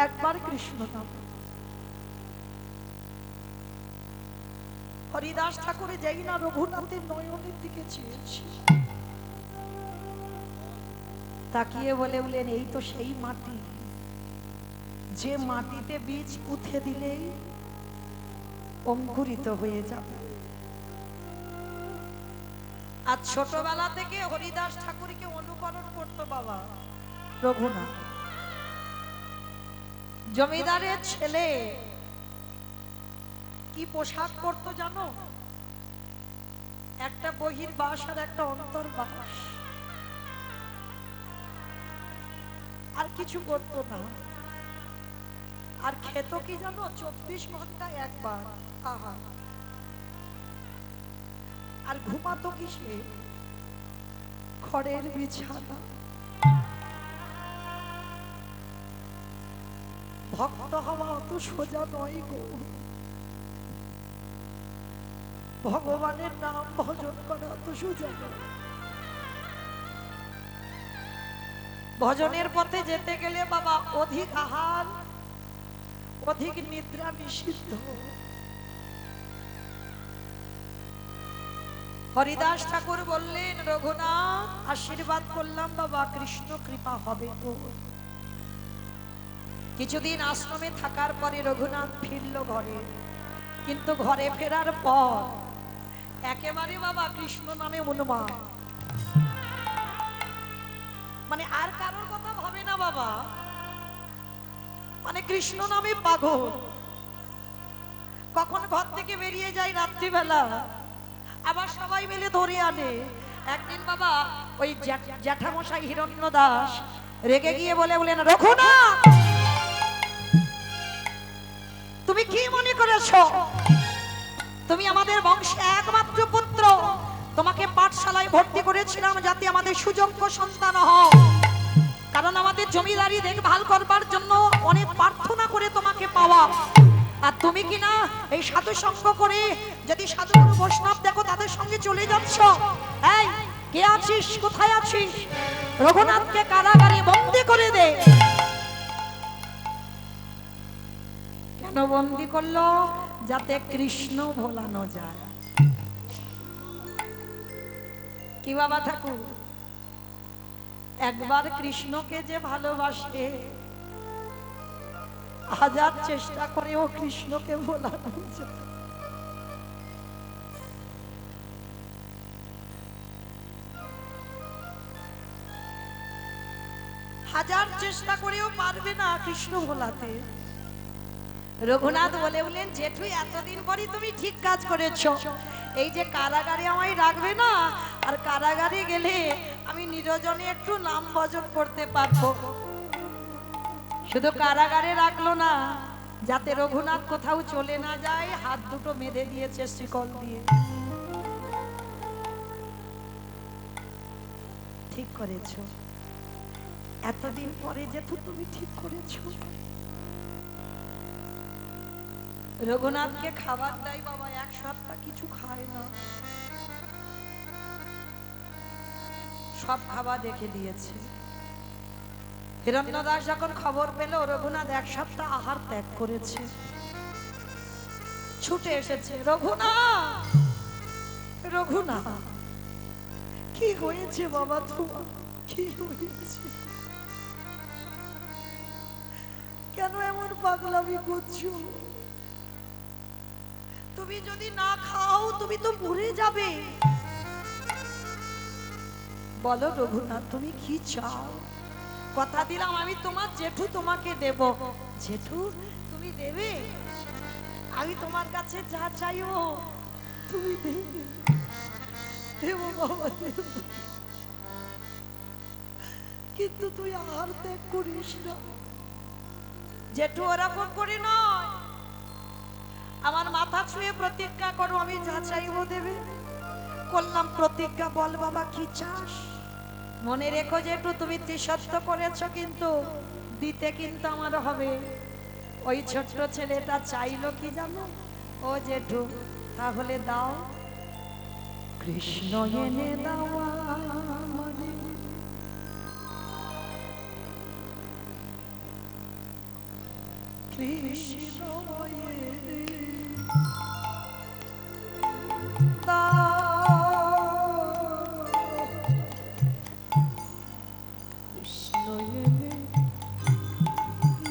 একবার কৃষ্ণ নাম। হরিদাস ঠাকুর যেই না রঘুনাথের নয়নের দিকে চেয়েছে, তাকিয়ে বলেন এই তো সেই মাটি, যে মাটিতে বীজ পুঁতে দিলেই অঙ্কুরিত হয়ে যাবে। আর ছোটবেলা থেকে হরিদাস ঠাকুরকে অনুকরণ করতো বাবা রঘুনাথ। জমিদারের ছেলে কি পোশাক পরতো জানো? একটা বহির্বাস আর একটা অন্তর্বাস, আর কিছু করতো না। আর খেত কি জানো? 24 ঘন্টা একবার আহার। আর ঘুমাতো কিসে? খড়ের বিছানা। ভক্ত হওয়া অত সোজা নয় গো। ভগবানের নাম ভজন করা অত সোজা নয়। ভজনের পথে যেতে গেলে বাবা অধিক আহার, অধিক নিদ্রা নিষিদ্ধ। হরিদাস ঠাকুর বললেন, রঘুনাথ আশীর্বাদ করলাম বাবা, কৃষ্ণ কৃপা হবে তো। কিছুদিন আশ্রমে থাকার পরে রঘুনাথ ফিরল ঘরে, কিন্তু ঘরে ফেরার পর একেবারে বাবা কৃষ্ণ নামে উন্মাদ। মানে আর কারোর কথা ভাবে না বাবা, মানে কৃষ্ণ নামে পাগল। কখন ঘর থেকে বেরিয়ে যায় রাত্রিবেলা, আবার সবাই মিলে ধরে আনে। একদিন বাবা ওই জ্যাঠামশাই হিরণ্য দাস রেগে গিয়ে বলেন, রঘুনাথ তুমি কি মনে করেছো তুমি আমাদের বংশে একমাত্র পুত্র? তোমাকে পাঠশালায় ভর্তি করেছিলাম যাতে আমাদের সুযোগ্য সন্তান হও, কারণ আমাদের জমিদারি দেখভাল করবার জন্য অনেক প্রার্থনা করে তোমাকে পাওয়া। আর তুমি কিনা এই সাধু সঙ্গ করে যদি সাধুগুরু বৈষ্ণব দেখো তাদের সঙ্গে চলে যাচ্ছ। এই কে আছিস, কোথায় আছিস? রঘুনাথকে কারাগারে বন্দী করে দে। কেন বন্দী করলো? যাতে কৃষ্ণ ভোলানো যায়। কি বাবা ঠাকুর, একবার কৃষ্ণকে যে ভালোবাসে, হাজার চেষ্টা করেও কৃষ্ণকে ভোলানো যায়। হাজার চেষ্টা করেও পারবে না কৃষ্ণ ভোলাতে। রঘুনাথ বলেন, জেঠু এতদিন পরই তুমি ঠিক কাজ করেছো। এই যে কারাগারে আমায় রাখবে না, আর কারাগারে গেলে আমি নিরজনে একটু নাম ভজন করতে পারবো। শুধু কারাগারে রাখলো না, যাতে রঘুনাথ কোথাও চলে না যায়, হাত দুটো বেঁধে দিয়েছে শিকল দিয়ে। ঠিক করেছো, এতদিন পরে জেঠু তুমি ঠিক করেছো। রঘুনাথকে খাবার দেয় বাবা, এক সপ্তাহ কিছু খায় না, সব খাবার রেখে দিয়েছে। হিরণ্য দাস যখন খবর পেল রঘুনাথ এক সপ্তাহ আহার ত্যাগ করেছে, ছুটে এসেছে, রঘুনাথ রঘুনাথ কি হয়েছে বাবা তোমার, কি হয়েছে? কেন এমন পাগলামি করছো? তুমি যদি না খাও তুমি তো মরে যাবে। বলো রঘুনাথ তুমি কি চাও? কথা দিলাম আমি তোমার জেঠু তোমাকে দেব। জেঠু তুমি দেবে? আমি তোমার কাছে যা চাইবো তুমি দেবে? দেব বাবা দেব, কিন্তু তুই আহার ত্যাগ করিস না। জেঠু ওরকম করে নয়, আমার মাথা ছুঁয়ে প্রতিজ্ঞা করো আমি যা চাইবো দেবে। করলাম প্রতিজ্ঞা, বল বাবা কি চাস? মনে রেখো যে একটু তুমি ত্রিসত্য করেছো, কিন্তু দিতে কিন্তু আমার হবে। ওই ছোট্ট ছেলেটা চাইলো কি জানো? ও জেঠু তাহলে দাও, কৃষ্ণ এনে দাও আমারে। কৃষ্ণ এনে কৃষ্ণ এনে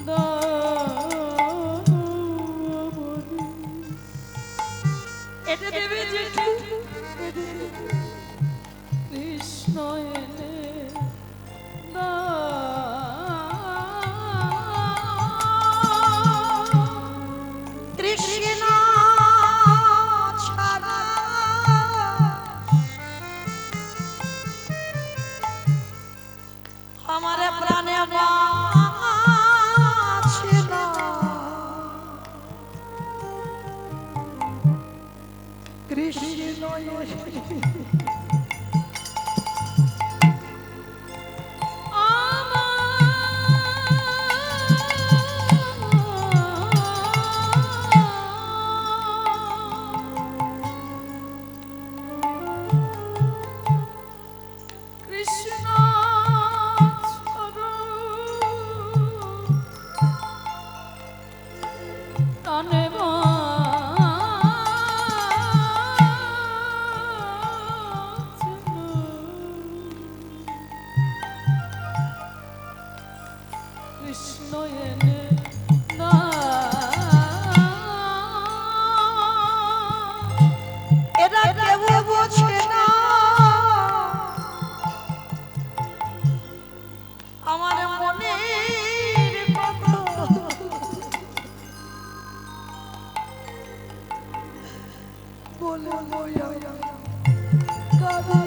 দাও আমারে। এটা দেবে জেঠু। কৃষ্ণ এনে কৃষ্ণ ছাড়া আমার প্রাণে বাঁচে না। কৃষ্ণ কৃষ্ণ প্রাণে কৃষ্ণ এনে এরা কেউ বোঝে না আমার মনের কথা। বলে বইয়া কাঁদি।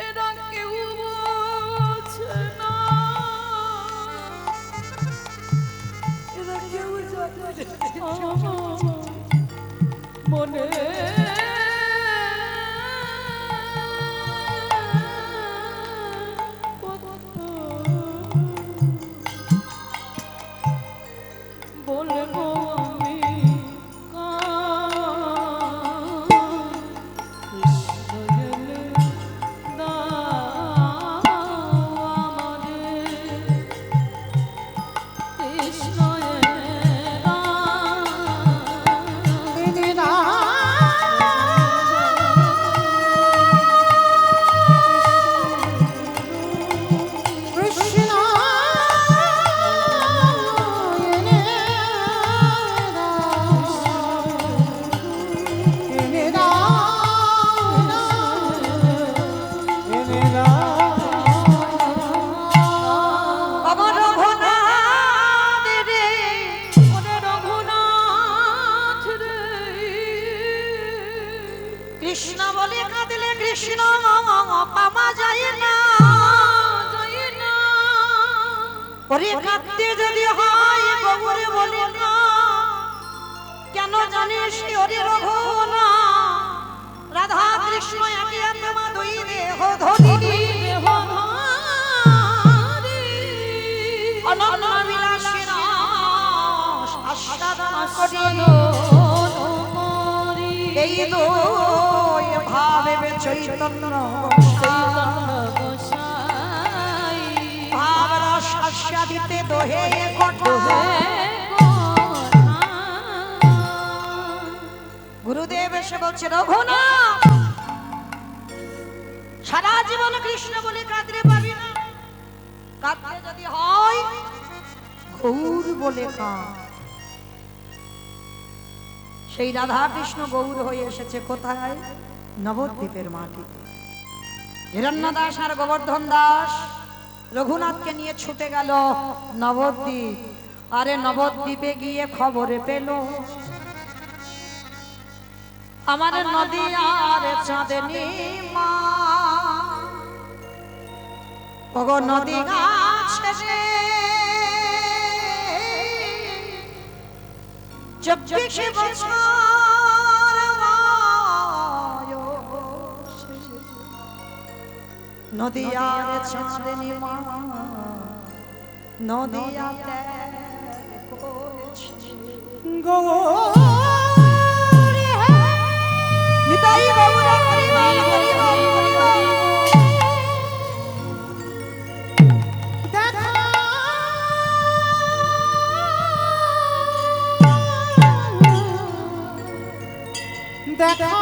এরা কেউ বোঝে না এরা কেউ জানে না। মনে বলবো আমি কৃষ্ণ এলে দাও আমারে। কৃষ্ণ এলে দাও এনে দাও কৃষ্ণ এনে দাও এনে আমার রঘুনাথ রে, ওরে রঘুনাথ রে। কৃষ্ণ বলে কাঁদলে কৃষ্ণ পাওয়া যায় না। যায় না। ওরে কাঁদতে যদি হয় গৌরে বলে না, কেন জানিস ওরে রঘুনা রাধা কৃষ্ণ একই আত্মা দুই দেহ ধরি। দেহধারী। অনন্ত বিলাসী রস আস্বাদন করি। করি। এই দুই ভাবে চৈতন্য চৈতন্য গোসাই। ভাব রস আস্বাদিতে দোহে কঠোর। গুরুদেব এসে বলছে রঘুনাথ সারা জীবন কৃষ্ণ বলে কাঁদতে পাবি না, কাঁদতে যদি হয় গৌর বলে কাঁদ। সেই রাধা কৃষ্ণ গৌর হয়ে এসেছে কোথায়? নবদ্বীপের মাটিতে। হিরণ্য দাস আর গোবর্ধন দাস রঘুনাথকে নিয়ে ছুটে গেল নবদ্বীপ। আরে নবদ্বীপে গিয়ে খবরে পেল আমার নদী আর চাঁদনি মা ওগো নদী গাছে রে 24 বছর বয়সে নদী আর চাঁদনি মা নদী আর গৌরী হে নিতাই গৌর হরি বল হরি বল হরি বল। দেখা